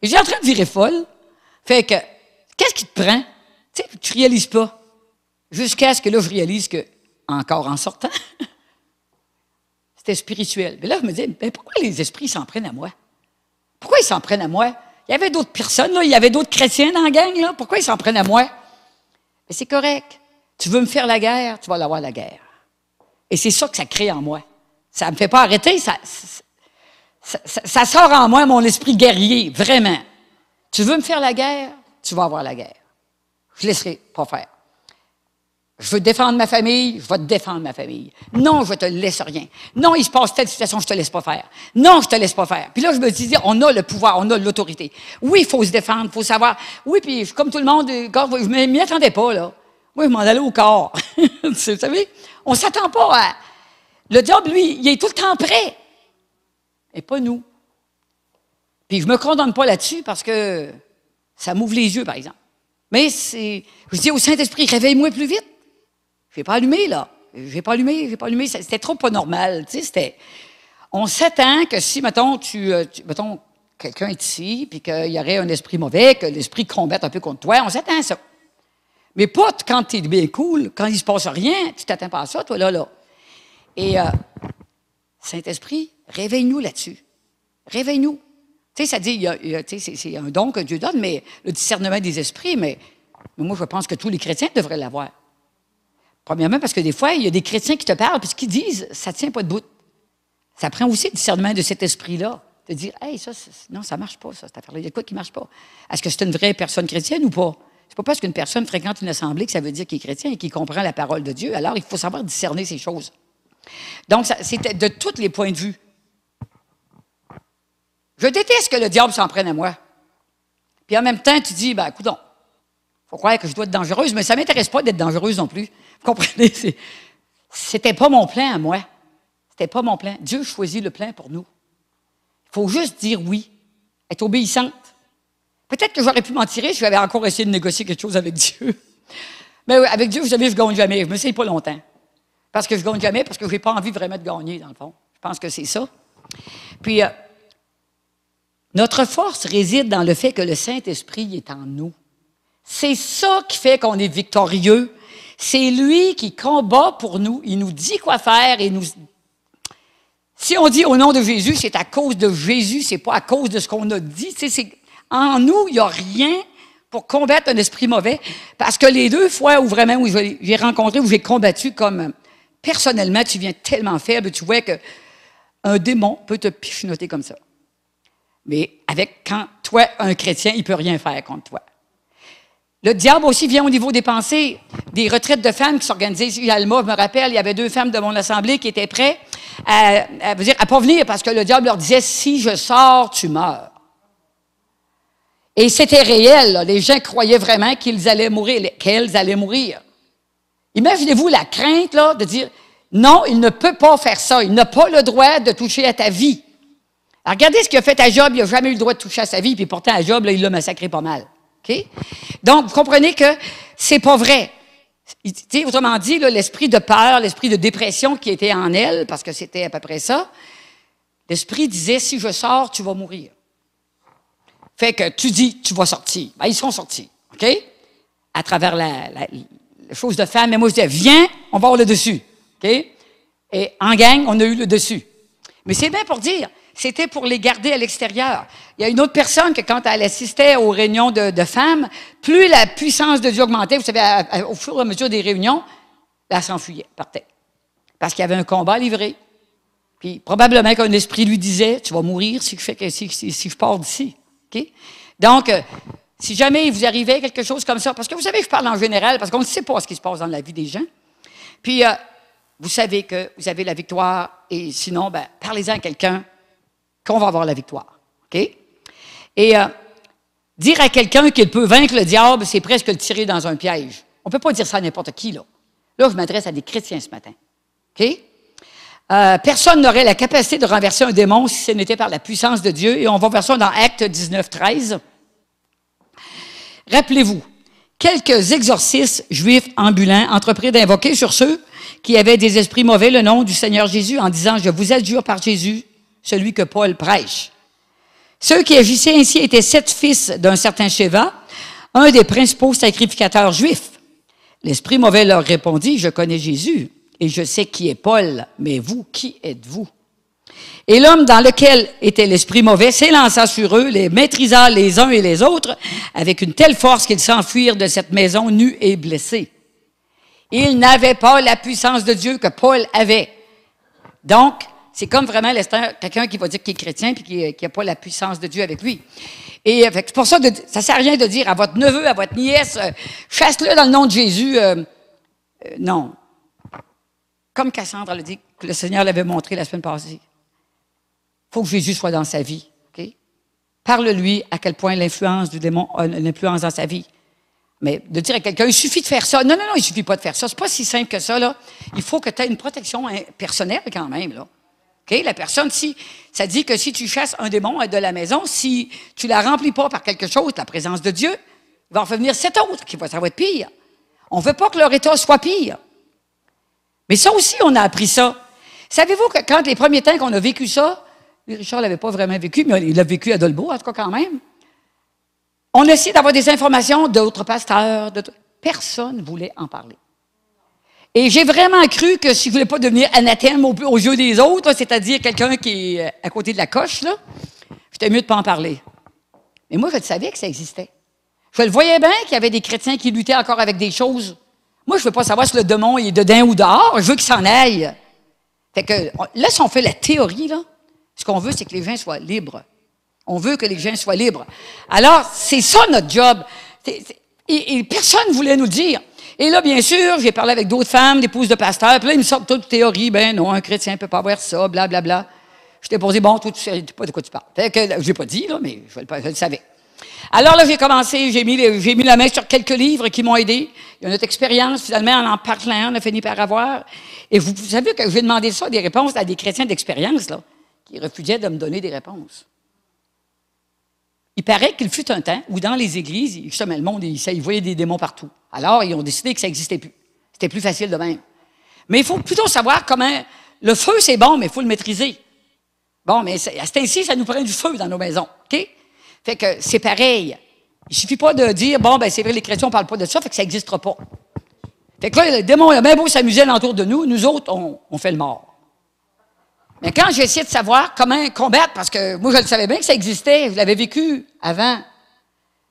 je suis en train de virer folle. Fait que, qu'est-ce qui te prend? Tu sais, tu ne réalises pas. Jusqu'à ce que là, je réalise que, encore en sortant, c'était spirituel. Mais là, je me disais, mais pourquoi les esprits s'en prennent à moi? Pourquoi ils s'en prennent à moi? Il y avait d'autres personnes, là, il y avait d'autres chrétiens dans la gang, là. Pourquoi ils s'en prennent à moi? Mais c'est correct. Tu veux me faire la guerre, tu vas l'avoir la guerre. Et c'est ça que ça crée en moi. Ça ne me fait pas arrêter, ça sort en moi mon esprit guerrier, vraiment. Tu veux me faire la guerre, tu vas avoir la guerre. Je ne laisserai pas faire. Je veux défendre ma famille, je vais te défendre ma famille. Non, je ne te laisse rien. Non, il se passe telle situation, je ne te laisse pas faire. Non, je ne te laisse pas faire. Puis là, je me disais, on a le pouvoir, on a l'autorité. Oui, il faut se défendre, il faut savoir. Oui, puis comme tout le monde, je ne m'y attendais pas, là. Moi, je m'en allais au corps. Vous savez, on ne s'attend pas à... Le diable, lui, il est tout le temps prêt. Et pas nous. Puis je ne me condamne pas là-dessus parce que ça m'ouvre les yeux, par exemple. Mais je dis au Saint-Esprit, réveille-moi plus vite. Je n'ai pas allumé, là. Je n'ai pas allumé. C'était trop pas normal. Tu sais, on s'attend que si, mettons, mettons, quelqu'un est ici, puis qu'il y aurait un esprit mauvais, que l'esprit combatte un peu contre toi, on s'attend à ça. Mais pas quand tu es bien cool, quand il ne se passe rien, tu ne t'attends pas à ça, toi, là. Et Saint-Esprit, réveille-nous là-dessus. Réveille-nous. Tu sais, ça dit, c'est un don que Dieu donne, mais le discernement des esprits, mais moi, je pense que tous les chrétiens devraient l'avoir. Premièrement, parce que des fois, il y a des chrétiens qui te parlent, puis ce qu'ils disent, ça ne tient pas debout. Ça prend aussi le discernement de cet esprit-là. de dire, hey, non, ça ne marche pas, ça, cette affaire-là. Il y a quoi qui ne marche pas? Est-ce que c'est une vraie personne chrétienne ou pas? C'est pas parce qu'une personne fréquente une assemblée que ça veut dire qu'il est chrétien et qu'il comprend la parole de Dieu. Alors, il faut savoir discerner ces choses. Donc, c'était de tous les points de vue. Je déteste que le diable s'en prenne à moi. Puis en même temps, tu dis, ben, coudonc, il faut croire que je dois être dangereuse, mais ça ne m'intéresse pas d'être dangereuse non plus. Vous comprenez? C'était pas mon plan à moi. C'était pas mon plan. Dieu choisit le plan pour nous. Il faut juste dire oui, être obéissante. Peut-être que j'aurais pu m'en tirer si j'avais encore essayé de négocier quelque chose avec Dieu. Mais avec Dieu, vous savez, je ne gagne jamais. Je ne m'essaye pas longtemps. Parce que je ne gagne jamais, parce que je n'ai pas envie vraiment de gagner, dans le fond. Je pense que c'est ça. Puis, notre force réside dans le fait que le Saint-Esprit est en nous. C'est ça qui fait qu'on est victorieux. C'est lui qui combat pour nous. Il nous dit quoi faire et nous... Si on dit au nom de Jésus, c'est à cause de Jésus, c'est pas à cause de ce qu'on a dit. Tu sais, en nous, il n'y a rien pour combattre un esprit mauvais. Parce que les 2 fois où vraiment où j'ai rencontré, où j'ai combattu comme personnellement, tu viens tellement faible, tu vois qu'un démon peut te pichenoter comme ça. Mais quand toi, un chrétien, il ne peut rien faire contre toi. Le diable aussi vient au niveau des pensées, des retraites de femmes qui s'organisaient ici à Alma. Je me rappelle, il y avait 2 femmes de mon assemblée qui étaient prêtes à ne pas venir parce que le diable leur disait « Si je sors, tu meurs ». Et c'était réel. Là. Les gens croyaient vraiment qu'ils allaient mourir, qu'elles allaient mourir. Imaginez-vous la crainte là, de dire « Non, il ne peut pas faire ça. Il n'a pas le droit de toucher à ta vie. » Alors, regardez ce qu'il a fait à Job. Il n'a jamais eu le droit de toucher à sa vie, puis pourtant, à Job, là, il l'a massacré pas mal. Okay? Donc, vous comprenez que c'est pas vrai. Autrement dit, là, l'esprit de peur, l'esprit de dépression qui était en elle, parce que c'était à peu près ça, l'esprit disait, si je sors, tu vas mourir. Fait que tu dis, tu vas sortir. Ben, ils sont sortis, OK? À travers la chose de femme. Mais moi, je disais, viens, on va avoir le dessus, OK? Et en gang, on a eu le dessus. Mais c'est bien pour dire, c'était pour les garder à l'extérieur. Il y a une autre personne que quand elle assistait aux réunions de femmes, plus la puissance de Dieu augmentait, vous savez, au fur et à mesure des réunions, elle s'enfuyait, partait. Parce qu'il y avait un combat à livrer. Puis probablement qu'un esprit lui disait, tu vas mourir si je pars d'ici. Okay? Donc, si jamais il vous arrivait quelque chose comme ça, parce que vous savez, je parle en général, parce qu'on ne sait pas ce qui se passe dans la vie des gens. Puis, vous savez que vous avez la victoire, et sinon, ben, parlez-en à quelqu'un qu'on va avoir la victoire. OK? Et dire à quelqu'un qu'il peut vaincre le diable, c'est presque le tirer dans un piège. On ne peut pas dire ça à n'importe qui, là. Là, je m'adresse à des chrétiens ce matin. OK? Personne n'aurait la capacité de renverser un démon si ce n'était par la puissance de Dieu. Et on va voir ça dans Actes 19, 13. Rappelez-vous, quelques exorcistes juifs ambulants entreprirent d'invoquer sur ceux qui avaient des esprits mauvais le nom du Seigneur Jésus en disant « Je vous adjure par Jésus, celui que Paul prêche. » Ceux qui agissaient ainsi étaient 7 fils d'un certain Sheva, un des principaux sacrificateurs juifs. L'esprit mauvais leur répondit « Je connais Jésus et je sais qui est Paul, mais vous, qui êtes-vous? » Et l'homme dans lequel était l'esprit mauvais s'élança sur eux, les maîtrisa les uns et les autres, avec une telle force qu'ils s'enfuirent de cette maison nus et blessés. Ils n'avaient pas la puissance de Dieu que Paul avait. Donc, c'est comme vraiment quelqu'un qui va dire qu'il est chrétien et qui n'a pas la puissance de Dieu avec lui. Et c'est pour ça, ça ne sert à rien de dire à votre neveu, à votre nièce, chasse-le dans le nom de Jésus. Non. Comme Cassandre l'a dit, que le Seigneur l'avait montré la semaine passée. Il faut que Jésus soit dans sa vie. Okay? Parle-lui à quel point l'influence du démon a une influence dans sa vie. Mais de dire à quelqu'un, il suffit de faire ça. Non, il ne suffit pas de faire ça. Ce n'est pas si simple que ça. Là. Il faut que tu aies une protection personnelle quand même. Là. Okay? La personne, ça dit que si tu chasses un démon de la maison, si tu ne la remplis pas par quelque chose, la présence de Dieu, il va en venir 7 autres, ça va être pire. On ne veut pas que leur état soit pire. Mais ça aussi, on a appris ça. Savez-vous que quand les premiers temps qu'on a vécu ça, Richard ne l'avait pas vraiment vécu, mais il l'a vécu à Dolbeau, en tout cas quand même, on a essayé d'avoir des informations d'autres pasteurs. Personne ne voulait en parler. Et j'ai vraiment cru que si je ne voulais pas devenir anathème aux yeux des autres, c'est-à-dire quelqu'un qui est à côté de la coche, là, c'était mieux de ne pas en parler. Mais moi, je le savais que ça existait. Je le voyais bien qu'il y avait des chrétiens qui luttaient encore avec des choses. Moi, je ne veux pas savoir si le démon est dedans ou dehors. Je veux qu'il s'en aille. Fait que, là, si on fait la théorie, là, Ce qu'on veut, c'est que les gens soient libres. On veut que les gens soient libres. Alors, c'est ça notre job. Et personne ne voulait nous le dire. Et là, bien sûr, j'ai parlé avec d'autres femmes, d'épouses de pasteurs, puis là, ils me sortent toute théorie. Ben non, un chrétien ne peut pas avoir ça, blablabla. Bla, bla. Je t'ai posé, bon, toi, tu sais pas de quoi tu parles. Fait que, je l'ai pas dit, là, mais je le savais. Alors là, j'ai commencé, j'ai mis la main sur quelques livres qui m'ont aidé. Il y a notre expérience, finalement, en parlant, on a fini par avoir. Et vous savez que j'ai demandé ça, des réponses à des chrétiens d'expérience, là, qui refusaient de me donner des réponses. Il paraît qu'il fut un temps où dans les églises, justement, le monde, ils voyaient des démons partout. Alors, ils ont décidé que ça n'existait plus. C'était plus facile de même. Mais il faut plutôt savoir comment... Le feu, c'est bon, mais il faut le maîtriser. Bon, mais à ce temps-ci, ça nous prend du feu dans nos maisons, OK? Fait que c'est pareil. Il suffit pas de dire, bon, ben c'est vrai, les chrétiens ne parlent pas de ça, fait que ça n'existera pas. Fait que là, le démon, il a bien beau s'amuser alentour de nous, nous autres, on fait le mort. Mais quand j'ai essayé de savoir comment combattre, parce que moi, je le savais bien que ça existait, je l'avais vécu avant,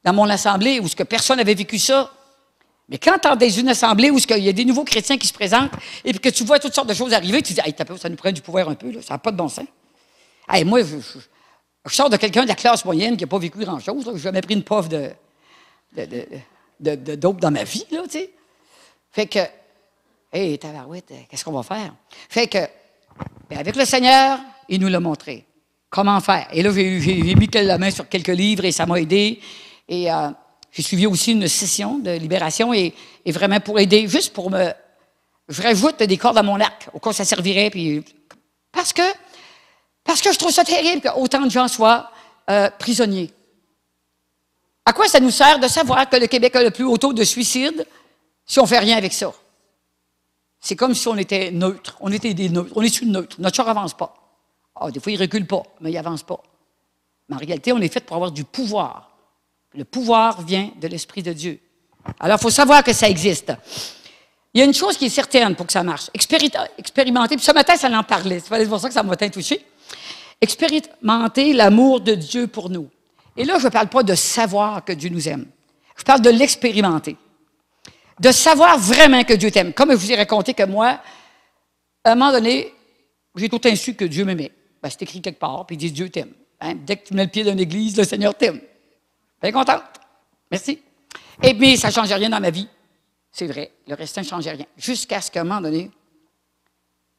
dans mon assemblée, où personne n'avait vécu ça. Mais quand tu es dans une assemblée où il y a des nouveaux chrétiens qui se présentent, et puis que tu vois toutes sortes de choses arriver, tu dis, hey, ça nous prend du pouvoir un peu, là, ça n'a pas de bon sens. Hey, moi, je sors de quelqu'un de la classe moyenne qui n'a pas vécu grand-chose, je n'ai jamais pris une puff de dope dans ma vie, là, tu sais. Fait que, hey, tabarouette, qu'est-ce qu'on va faire? Fait que, avec le Seigneur, il nous l'a montré. Comment faire? Et là, j'ai mis la main sur quelques livres et ça m'a aidé. Et j'ai suivi aussi une session de libération et vraiment pour aider, juste pour je rajoute des cordes à mon arc, au cas où ça servirait. Puis, parce que je trouve ça terrible qu'autant de gens soient prisonniers. À quoi ça nous sert de savoir que le Québec a le plus haut taux de suicide si on ne fait rien avec ça? C'est comme si on était neutre. On était des neutres. On est sur le neutre. Notre char n'avance pas. Ah, des fois, il ne recule pas, mais il n'avance pas. Mais en réalité, on est fait pour avoir du pouvoir. Le pouvoir vient de l'Esprit de Dieu. Alors, il faut savoir que ça existe. Il y a une chose qui est certaine pour que ça marche. Expérimenter. Puis ce matin, ça en parlait. C'est pour ça que ça m'a touché. Expérimenter l'amour de Dieu pour nous. Et là, je ne parle pas de savoir que Dieu nous aime. Je parle de l'expérimenter. De savoir vraiment que Dieu t'aime. Comme je vous ai raconté que moi, à un moment donné, j'ai tout su que Dieu m'aimait. Ben, c'est écrit quelque part, puis il dit Dieu t'aime. Hein? Dès que tu mets le pied dans l'église, le Seigneur t'aime. Bien contente. Merci. Et puis, ça ne change rien dans ma vie. C'est vrai, le restant ne changeait rien. Jusqu'à ce qu'à un moment donné,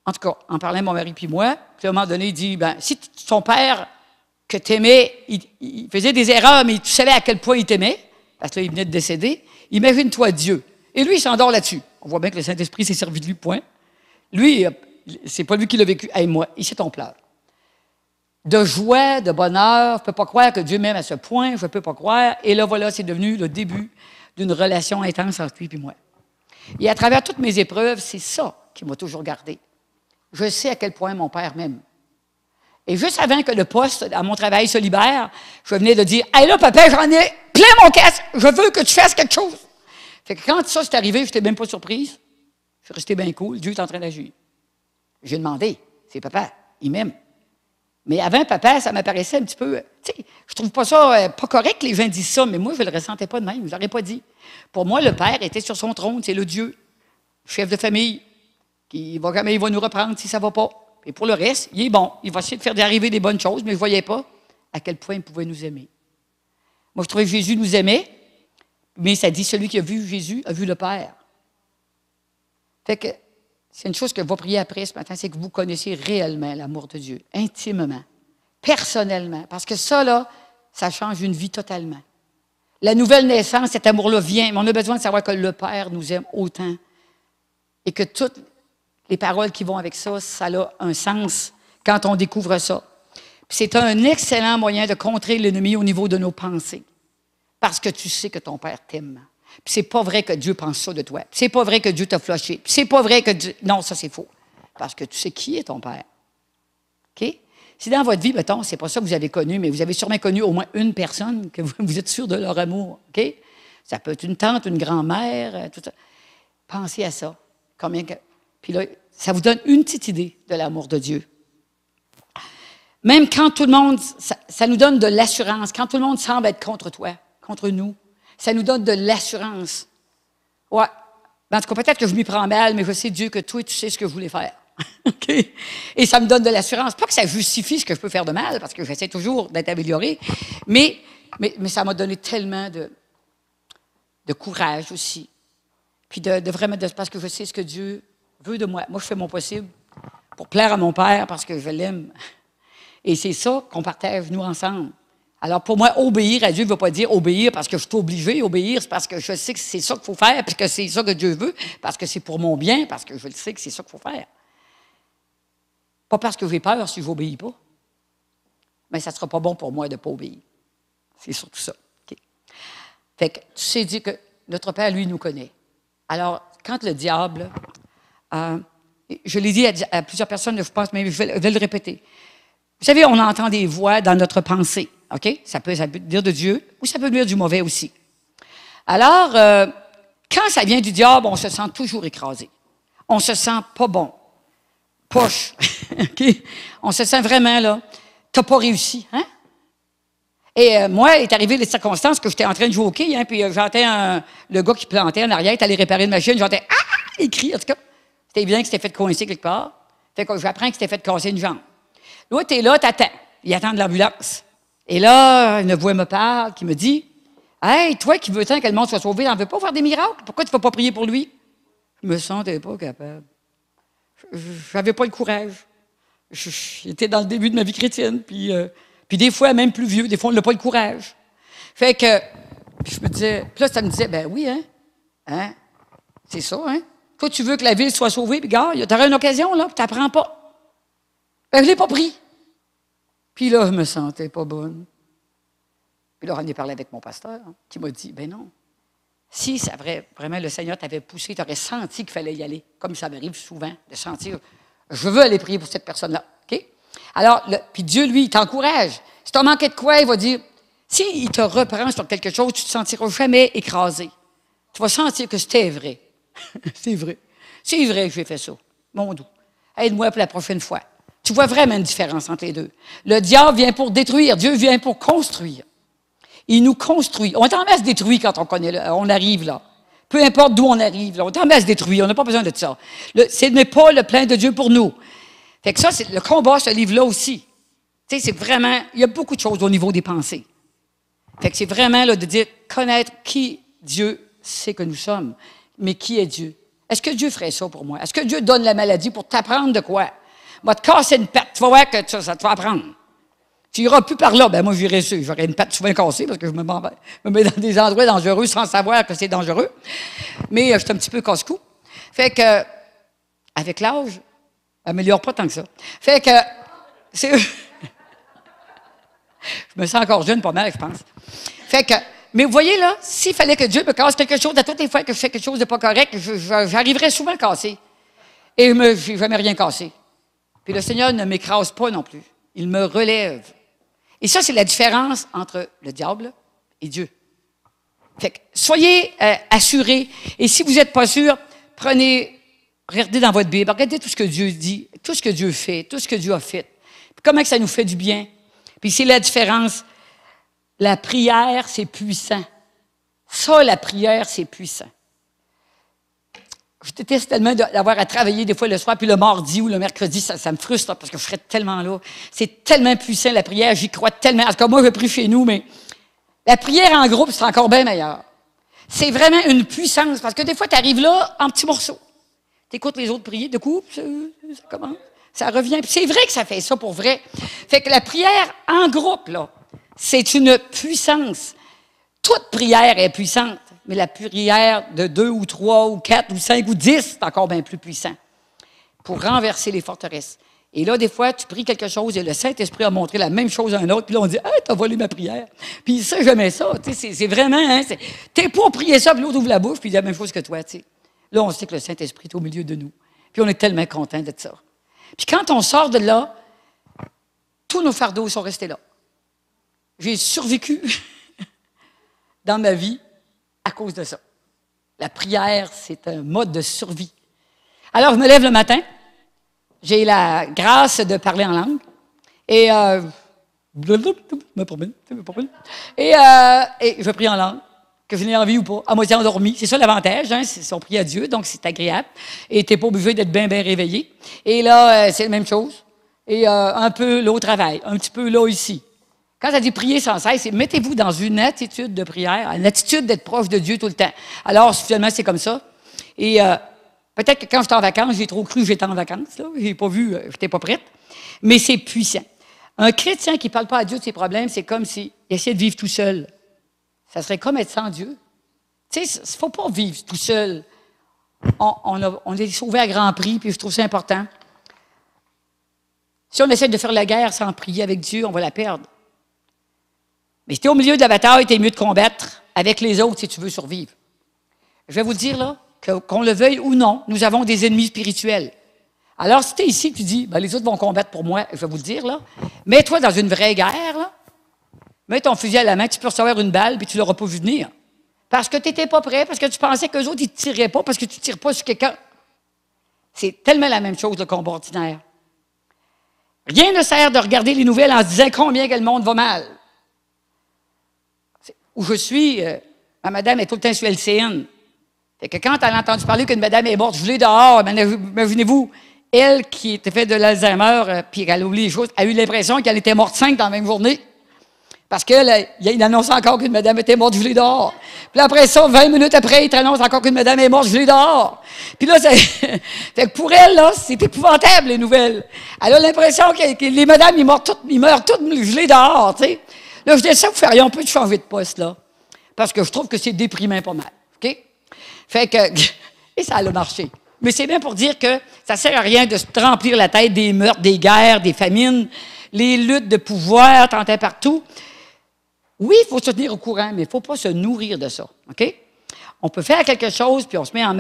en tout cas, en parlant de mon mari puis moi, puis à un moment donné, il dit, ben, si ton père que t'aimais, il faisait des erreurs, mais tu savais à quel point il t'aimait, parce que là, il venait de décéder, imagine-toi Dieu. Et lui, il s'endort là-dessus. On voit bien que le Saint-Esprit s'est servi de lui, point. Lui, c'est pas lui qui l'a vécu. Hey, moi, ici, on pleure. De joie, de bonheur, je ne peux pas croire que Dieu m'aime à ce point, je ne peux pas croire. Et là, voilà, c'est devenu le début d'une relation intense entre lui et moi. Et à travers toutes mes épreuves, c'est ça qui m'a toujours gardé. Je sais à quel point mon père m'aime. Et juste avant que le poste à mon travail se libère, je venais de dire « Hey là, papa, j'en ai plein mon casque, je veux que tu fasses quelque chose. » Fait que quand ça s'est arrivé, je n'étais même pas surprise. Je suis resté bien cool, Dieu est en train d'agir. J'ai demandé, c'est papa, il m'aime. Mais avant, papa, ça m'apparaissait un petit peu... Tu sais, je trouve pas ça pas correct que les gens disent ça, mais moi, je ne le ressentais pas de même, je ne l'aurais pas dit. Pour moi, le père était sur son trône, c'est le Dieu, chef de famille, qui va jamais, il va nous reprendre si ça ne va pas. Et pour le reste, il est bon, il va essayer de faire arriver des bonnes choses, mais je ne voyais pas à quel point il pouvait nous aimer. Moi, je trouvais que Jésus nous aimait, mais ça dit, celui qui a vu Jésus a vu le Père. Fait que c'est une chose que je vais prier après ce matin, c'est que vous connaissiez réellement l'amour de Dieu, intimement, personnellement. Parce que ça, là, ça change une vie totalement. La nouvelle naissance, cet amour-là vient, mais on a besoin de savoir que le Père nous aime autant et que toutes les paroles qui vont avec ça, ça a un sens quand on découvre ça. Puis c'est un excellent moyen de contrer l'ennemi au niveau de nos pensées. Parce que tu sais que ton Père t'aime. Puis c'est pas vrai que Dieu pense ça de toi. Puis c'est pas vrai que Dieu t'a flushé. Puis c'est pas vrai que Dieu... Non, ça c'est faux. Parce que tu sais qui est ton Père. OK? Si dans votre vie, mettons, c'est pas ça que vous avez connu, mais vous avez sûrement connu au moins une personne que vous êtes sûr de leur amour. OK? Ça peut être une tante, une grand-mère, tout ça. Pensez à ça. Combien que... Puis là, ça vous donne une petite idée de l'amour de Dieu. Même quand tout le monde... Ça nous donne de l'assurance. Quand tout le monde semble être contre toi, contre nous, ça nous donne de l'assurance. Ouais. En tout cas, peut-être que je m'y prends mal, mais je sais, Dieu, que toi, tu sais ce que je voulais faire. OK? Et ça me donne de l'assurance. Pas que ça justifie ce que je peux faire de mal, parce que j'essaie toujours d'être amélioré, mais ça m'a donné tellement de courage aussi. Puis de vraiment, parce que je sais ce que Dieu veut de moi. Moi, je fais mon possible pour plaire à mon Père parce que je l'aime. Et c'est ça qu'on partage, nous, ensemble. Alors, pour moi, obéir à Dieu ne veut pas dire obéir parce que je suis obligé. Obéir, c'est parce que je sais que c'est ça qu'il faut faire, parce que c'est ça que Dieu veut, parce que c'est pour mon bien, parce que je le sais que c'est ça qu'il faut faire. Pas parce que j'ai peur si je n'obéis pas. Mais ça ne sera pas bon pour moi de ne pas obéir. C'est surtout ça. Okay. Fait que tu sais dire que notre Père, lui, nous connaît. Alors, quand le diable, je l'ai dit à plusieurs personnes, je pense, mais je vais le répéter. Vous savez, on entend des voix dans notre pensée, OK? Ça peut venir de Dieu ou ça peut venir du mauvais aussi. Alors, quand ça vient du diable, on se sent toujours écrasé. On se sent pas bon, poche, OK? On se sent vraiment, là, t'as pas réussi, hein? Et moi, il est arrivé les circonstances que j'étais en train de jouer au quai, hein, puis j'entends le gars qui plantait en arrière, il est allé réparer une machine, j'entends « Ah! » Il crie, en tout cas. C'était évident qu'il s'était fait coincer quelque part. Fait que j'apprends qu'il s'était fait casser une jambe. Là, t'es là, t'attends. Il attend de l'ambulance. Et là, une voix me parle, qui me dit « Hey, toi qui veux tant que le monde soit sauvé, t'en veux pas faire des miracles? Pourquoi tu ne vas pas prier pour lui? » Je me sentais pas capable. J'avais pas le courage. J'étais dans le début de ma vie chrétienne, puis des fois, même plus vieux, des fois, on n'a pas le courage. Fait que, puis je me disais, puis là, ça me disait, ben oui, hein? C'est ça, hein? Toi, tu veux que la ville soit sauvée, puis gars, tu auras une occasion, là, puis tu n'apprends pas. Ben, je ne l'ai pas pris. Puis là, je me sentais pas bonne. Puis là, on est parlé avec mon pasteur, hein, qui m'a dit, ben non, si ça vraiment le Seigneur t'avait poussé, tu aurais senti qu'il fallait y aller, comme ça m'arrive souvent, de sentir, je veux aller prier pour cette personne-là, OK? Alors, puis Dieu, lui, il t'encourage. Si tu as manqué de quoi, il va dire, s'il te reprend sur quelque chose, tu ne te sentiras jamais écrasé. Tu vas sentir que c'était vrai. C'est vrai. C'est vrai que j'ai fait ça. Mon doux. Aide-moi pour la prochaine fois. Tu vois vraiment une différence entre les deux. Le diable vient pour détruire. Dieu vient pour construire. Il nous construit. On est en masse détruit quand on arrive là. Peu importe d'où on arrive, là, on est en masse détruit. On n'a pas besoin de ça. Ce n'est pas le plan de Dieu pour nous. Fait que ça, c'est le combat, ce livre-là aussi. Tu sais, c'est vraiment, il y a beaucoup de choses au niveau des pensées. Fait que c'est vraiment là, de dire, connaître qui Dieu sait que nous sommes, mais qui est Dieu. Est-ce que Dieu ferait ça pour moi? Est-ce que Dieu donne la maladie pour t'apprendre de quoi? Va te casser une patte, tu vas voir que ça te va apprendre. Tu n'iras plus par là. Ben moi, j'aurais une patte souvent cassée parce que je me mets dans des endroits dangereux sans savoir que c'est dangereux. Mais je suis un petit peu casse-cou. Fait que, avec l'âge, améliore pas tant que ça. Fait que, je me sens encore jeune pas mal, je pense. Fait que, mais vous voyez là, s'il fallait que Dieu me casse quelque chose, à toutes les fois que je fais quelque chose de pas correct, j'arriverais souvent à casser. Et je n'ai jamais rien cassé. Puis le Seigneur ne m'écrase pas non plus. Il me relève. Et ça, c'est la différence entre le diable et Dieu. Fait que, soyez assurés. Et si vous n'êtes pas sûr, regardez dans votre Bible, regardez tout ce que Dieu dit, tout ce que Dieu fait, tout ce que Dieu a fait. Puis comment que ça nous fait du bien. Puis c'est la différence. La prière, c'est puissant. Ça, la prière, c'est puissant. Je déteste tellement d'avoir à travailler des fois le soir, puis le mardi ou le mercredi, ça me frustre parce que je serais tellement là. C'est tellement puissant, la prière, j'y crois tellement. En tout cas, moi, je prie chez nous, mais la prière en groupe, c'est encore bien meilleur. C'est vraiment une puissance, parce que des fois, tu arrives là en petits morceaux. Tu écoutes les autres prier, de coup, ça commence, ça revient. Puis c'est vrai que ça fait ça pour vrai. Fait que la prière en groupe, là, c'est une puissance. Toute prière est puissante, mais la prière de 2 ou 3 ou 4 ou 5 ou 10, c'est encore bien plus puissant pour renverser les forteresses. Et là, des fois, tu pries quelque chose et le Saint-Esprit a montré la même chose à un autre, puis là, on dit « Hey, t'as volé ma prière! » Puis ça, j'aimais ça. C'est vraiment, hein, t'es pour prier ça, puis l'autre ouvre la bouche, puis il dit la même chose que toi. T'sais. Là, on sait que le Saint-Esprit est au milieu de nous. Puis on est tellement contents de ça. Puis quand on sort de là, tous nos fardeaux sont restés là. J'ai survécu dans ma vie à cause de ça. La prière, c'est un mode de survie. Alors, je me lève le matin, j'ai la grâce de parler en langue, et je prie en langue. que je n'ai envie ou pas, à moitié endormi. C'est ça l'avantage, hein? Ils sont pris à Dieu, donc c'est agréable. Et tu n'es pas obligé d'être bien, bien réveillé. Et là, c'est la même chose. Et un peu là au travail, un petit peu là ici. Quand ça dit prier sans cesse, c'est mettez-vous dans une attitude de prière, une attitude d'être proche de Dieu tout le temps. Alors, finalement, c'est comme ça. Et peut-être que quand j'étais en vacances, j'ai trop cru que j'étais en vacances. Là. J'ai pas vu, je n'étais pas prête. Mais c'est puissant. Un chrétien qui ne parle pas à Dieu de ses problèmes, c'est comme s'il essayait de vivre tout seul. Ça serait comme être sans Dieu. Tu sais, il ne faut pas vivre tout seul. On est sauvé à grand prix, puis je trouve ça important. Si on essaie de faire la guerre sans prier avec Dieu, on va la perdre. Mais si tu es au milieu de la bataille, tu es mieux de combattre avec les autres si tu veux survivre. Je vais vous le dire, là, qu'on le veuille ou non, nous avons des ennemis spirituels. Alors, si tu es ici, tu dis, ben, les autres vont combattre pour moi, je vais vous le dire, là. Mets-toi dans une vraie guerre, là. Mets ton fusil à la main, tu peux recevoir une balle, puis tu ne l'auras pas vu venir. Parce que tu n'étais pas prêt, parce que tu pensais qu'eux autres, ils ne te tireraient pas, parce que tu ne tires pas sur quelqu'un. C'est tellement la même chose, le combat ordinaire. Rien ne sert de regarder les nouvelles en se disant combien que le monde va mal. Où je suis, ma madame est tout le temps sur LCN. Fait que quand elle a entendu parler qu'une madame est morte, je l'ai dehors, imaginez-vous, elle qui était faite de l'Alzheimer, puis elle a oublié les choses, a eu l'impression qu'elle était morte 5 dans la même journée. Parce qu'il annonce encore qu'une madame était morte, je l'ai dehors. Puis après ça, 20 minutes après, il te annonce encore qu'une madame est morte, je l'ai dehors. Puis là, fait que pour elle, là, c'est épouvantable, les nouvelles. Elle a l'impression que les madames, ils meurent toutes, je l'ai dehors, tu sais. Là, je dis ça, vous feriez un peu de changer de poste, là. Parce que je trouve que c'est déprimant pas mal, OK? Fait que, et ça a marché. Mais c'est bien pour dire que ça sert à rien de se remplir la tête des meurtres, des guerres, des famines, les luttes de pouvoir, tant partout. Oui, il faut se tenir au courant, mais il ne faut pas se nourrir de ça, OK? On peut faire quelque chose, puis on se met en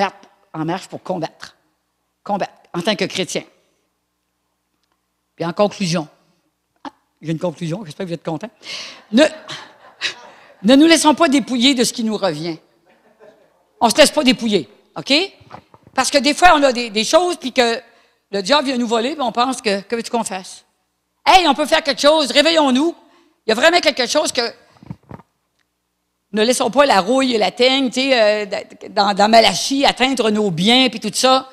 marche pour combattre. Combattre, en tant que chrétien. Puis en conclusion, j'ai une conclusion, j'espère que vous êtes contents. Ne nous laissons pas dépouiller de ce qui nous revient. On ne se laisse pas dépouiller, OK? Parce que des fois, on a des choses, puis que le diable vient nous voler, puis on pense que veux-tu qu'on fasse? Hey, on peut faire quelque chose, réveillons-nous. Il y a vraiment quelque chose que... Ne laissons pas la rouille et la teigne, tu sais, dans Malachie, atteindre nos biens, puis tout ça.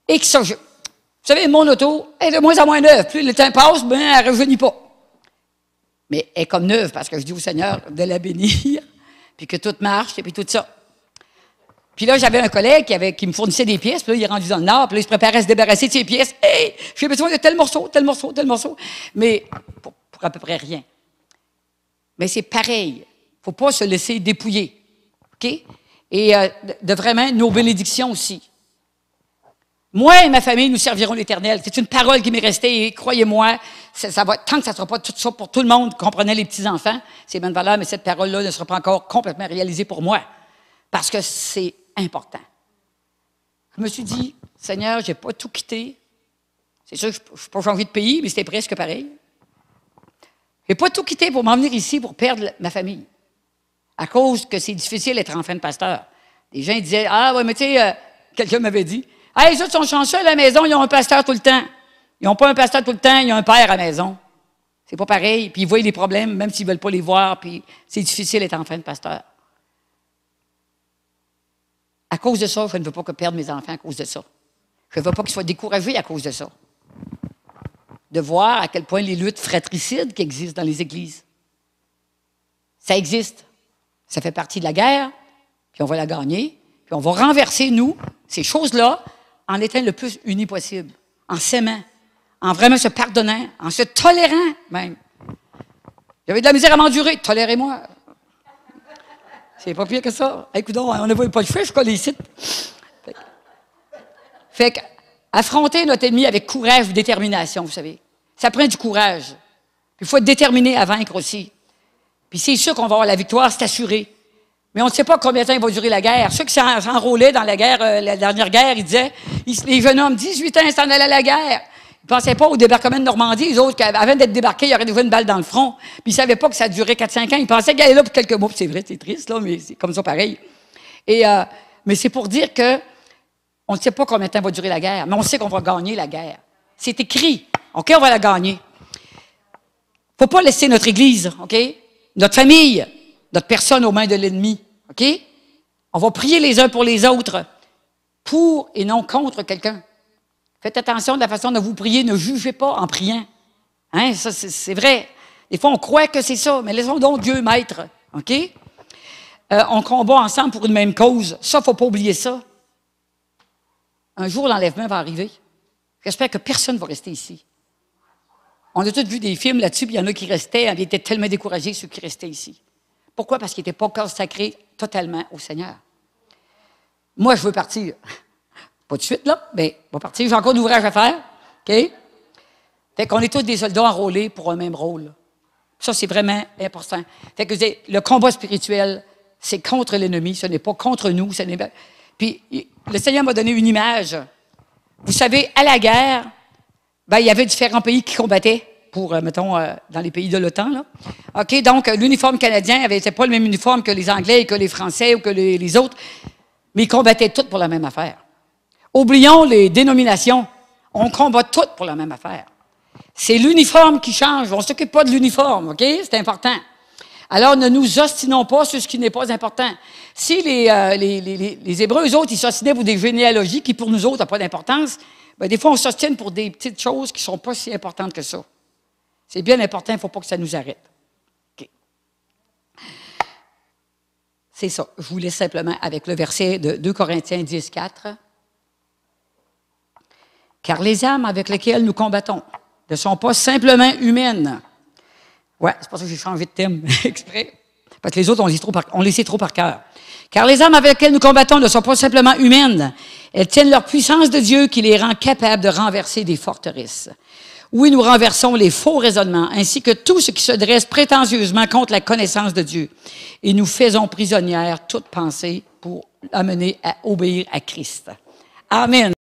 Et que ça... Vous savez, mon auto est de moins en moins neuve. Plus le temps passe, ben, elle ne rajeunit pas. Mais elle est comme neuve, parce que je dis au Seigneur de la bénir, puis que tout marche, et puis tout ça. Puis là, j'avais un collègue qui me fournissait des pièces, puis là, il est rendu dans le Nord, puis là, il se préparait à se débarrasser de ses pièces. « Hey, j'ai besoin de tel morceau, tel morceau, tel morceau. » Mais pour à peu près rien. Mais c'est pareil. Il ne faut pas se laisser dépouiller. OK? Et de vraiment nos bénédictions aussi. Moi et ma famille, nous servirons l'Éternel. C'est une parole qui m'est restée et croyez-moi, ça va, tant que ça ne sera pas tout ça pour tout le monde, comprenez les petits-enfants, c'est bonne valeur, mais cette parole-là ne sera pas encore complètement réalisée pour moi. Parce que c'est important. Je me suis dit, Seigneur, je n'ai pas tout quitté. C'est sûr que je n'ai pas changé de pays, mais c'était presque pareil. Je n'ai pas tout quitté pour m'en venir ici pour perdre ma famille. À cause que c'est difficile d'être enfant de pasteur. Les gens disaient, ah ouais, mais tu sais, quelqu'un m'avait dit, ah, les autres sont chanceux à la maison, ils ont un pasteur tout le temps. Ils n'ont pas un pasteur tout le temps, ils ont un père à la maison. C'est pas pareil. Puis ils voient les problèmes, même s'ils ne veulent pas les voir, puis c'est difficile d'être enfant de pasteur. À cause de ça, je ne veux pas que perdre mes enfants à cause de ça. Je ne veux pas qu'ils soient découragés à cause de ça. De voir à quel point les luttes fratricides qui existent dans les églises. Ça existe. Ça fait partie de la guerre, puis on va la gagner, puis on va renverser, nous, ces choses-là, en étant le plus unis possible, en s'aimant, en vraiment se pardonnant, en se tolérant même. J'avais de la misère à m'endurer. Tolérez-moi. C'est pas pire que ça. Écoute, on ne voit pas le feu, je colle ici. Fait qu'affronter notre ennemi avec courage et détermination, vous savez. Ça prend du courage. Puis il faut être déterminé à vaincre aussi. Puis c'est sûr qu'on va avoir la victoire, c'est assuré. Mais on ne sait pas combien de temps il va durer la guerre. Ceux qui s'enrôlaient dans la guerre, la dernière guerre, ils disaient, les jeunes hommes, 18 ans, ils s'en allaient à la guerre. Ils ne pensaient pas au débarquement de Normandie. Les autres, avant d'être débarqués, il y aurait déjà une balle dans le front. Puis ils ne savaient pas que ça durait 4-5 ans. Ils pensaient qu'ils allaient là pour quelques mois. Puis c'est vrai, c'est triste, là, mais c'est comme ça pareil. Mais c'est pour dire que on ne sait pas combien de temps va durer la guerre, mais on sait qu'on va gagner la guerre. C'est écrit. OK, on va la gagner. Il ne faut pas laisser notre Église, OK, notre famille, notre personne aux mains de l'ennemi. OK? On va prier les uns pour les autres, pour et non contre quelqu'un. Faites attention de la façon dont vous priez, ne jugez pas en priant. Hein? Ça, c'est vrai. Des fois, on croit que c'est ça, mais laissons donc Dieu maître. OK? On combat ensemble pour une même cause. Ça, il ne faut pas oublier ça. Un jour, l'enlèvement va arriver. J'espère que personne ne va rester ici. On a tous vu des films là-dessus, puis il y en a qui restaient, ils étaient tellement découragés, ceux qui restaient ici. Pourquoi? Parce qu'ils n'étaient pas consacrés totalement au Seigneur. Moi, je veux partir. Pas de suite, là, mais je vais partir. J'ai encore d'ouvrage à faire. OK? Fait qu'on est tous des soldats enrôlés pour un même rôle. Ça, c'est vraiment important. Fait que le combat spirituel, c'est contre l'ennemi, ce n'est pas contre nous. Puis, le Seigneur m'a donné une image. Vous savez, à la guerre, ben, il y avait différents pays qui combattaient pour, mettons, dans les pays de l'OTAN. Là. OK, donc, l'uniforme canadien n'était pas le même uniforme que les Anglais et que les Français ou que les autres, mais ils combattaient tous pour la même affaire. Oublions les dénominations. On combat tous pour la même affaire. C'est l'uniforme qui change. On ne s'occupe pas de l'uniforme, OK? C'est important. Alors, ne nous ostinons pas sur ce qui n'est pas important. Si les Hébreux, eux autres, ils s'ostinaient pour des généalogies qui, pour nous autres, n'ont pas d'importance, bien, des fois, on s'ostine pour des petites choses qui ne sont pas si importantes que ça. C'est bien important, il ne faut pas que ça nous arrête. OK. C'est ça. Je vous laisse simplement avec le verset de 2 Corinthiens 10, 4. « Car les âmes avec lesquelles nous combattons ne sont pas simplement humaines. » Ouais, c'est pour ça que j'ai changé de thème exprès. Parce que les autres, on les sait trop par cœur. « Car les âmes avec lesquelles nous combattons ne sont pas simplement humaines. Elles tiennent leur puissance de Dieu qui les rend capables de renverser des forteresses. Oui, nous renversons les faux raisonnements, ainsi que tout ce qui se dresse prétentieusement contre la connaissance de Dieu. Et nous faisons prisonnières toute pensée pour amener à obéir à Christ. » Amen.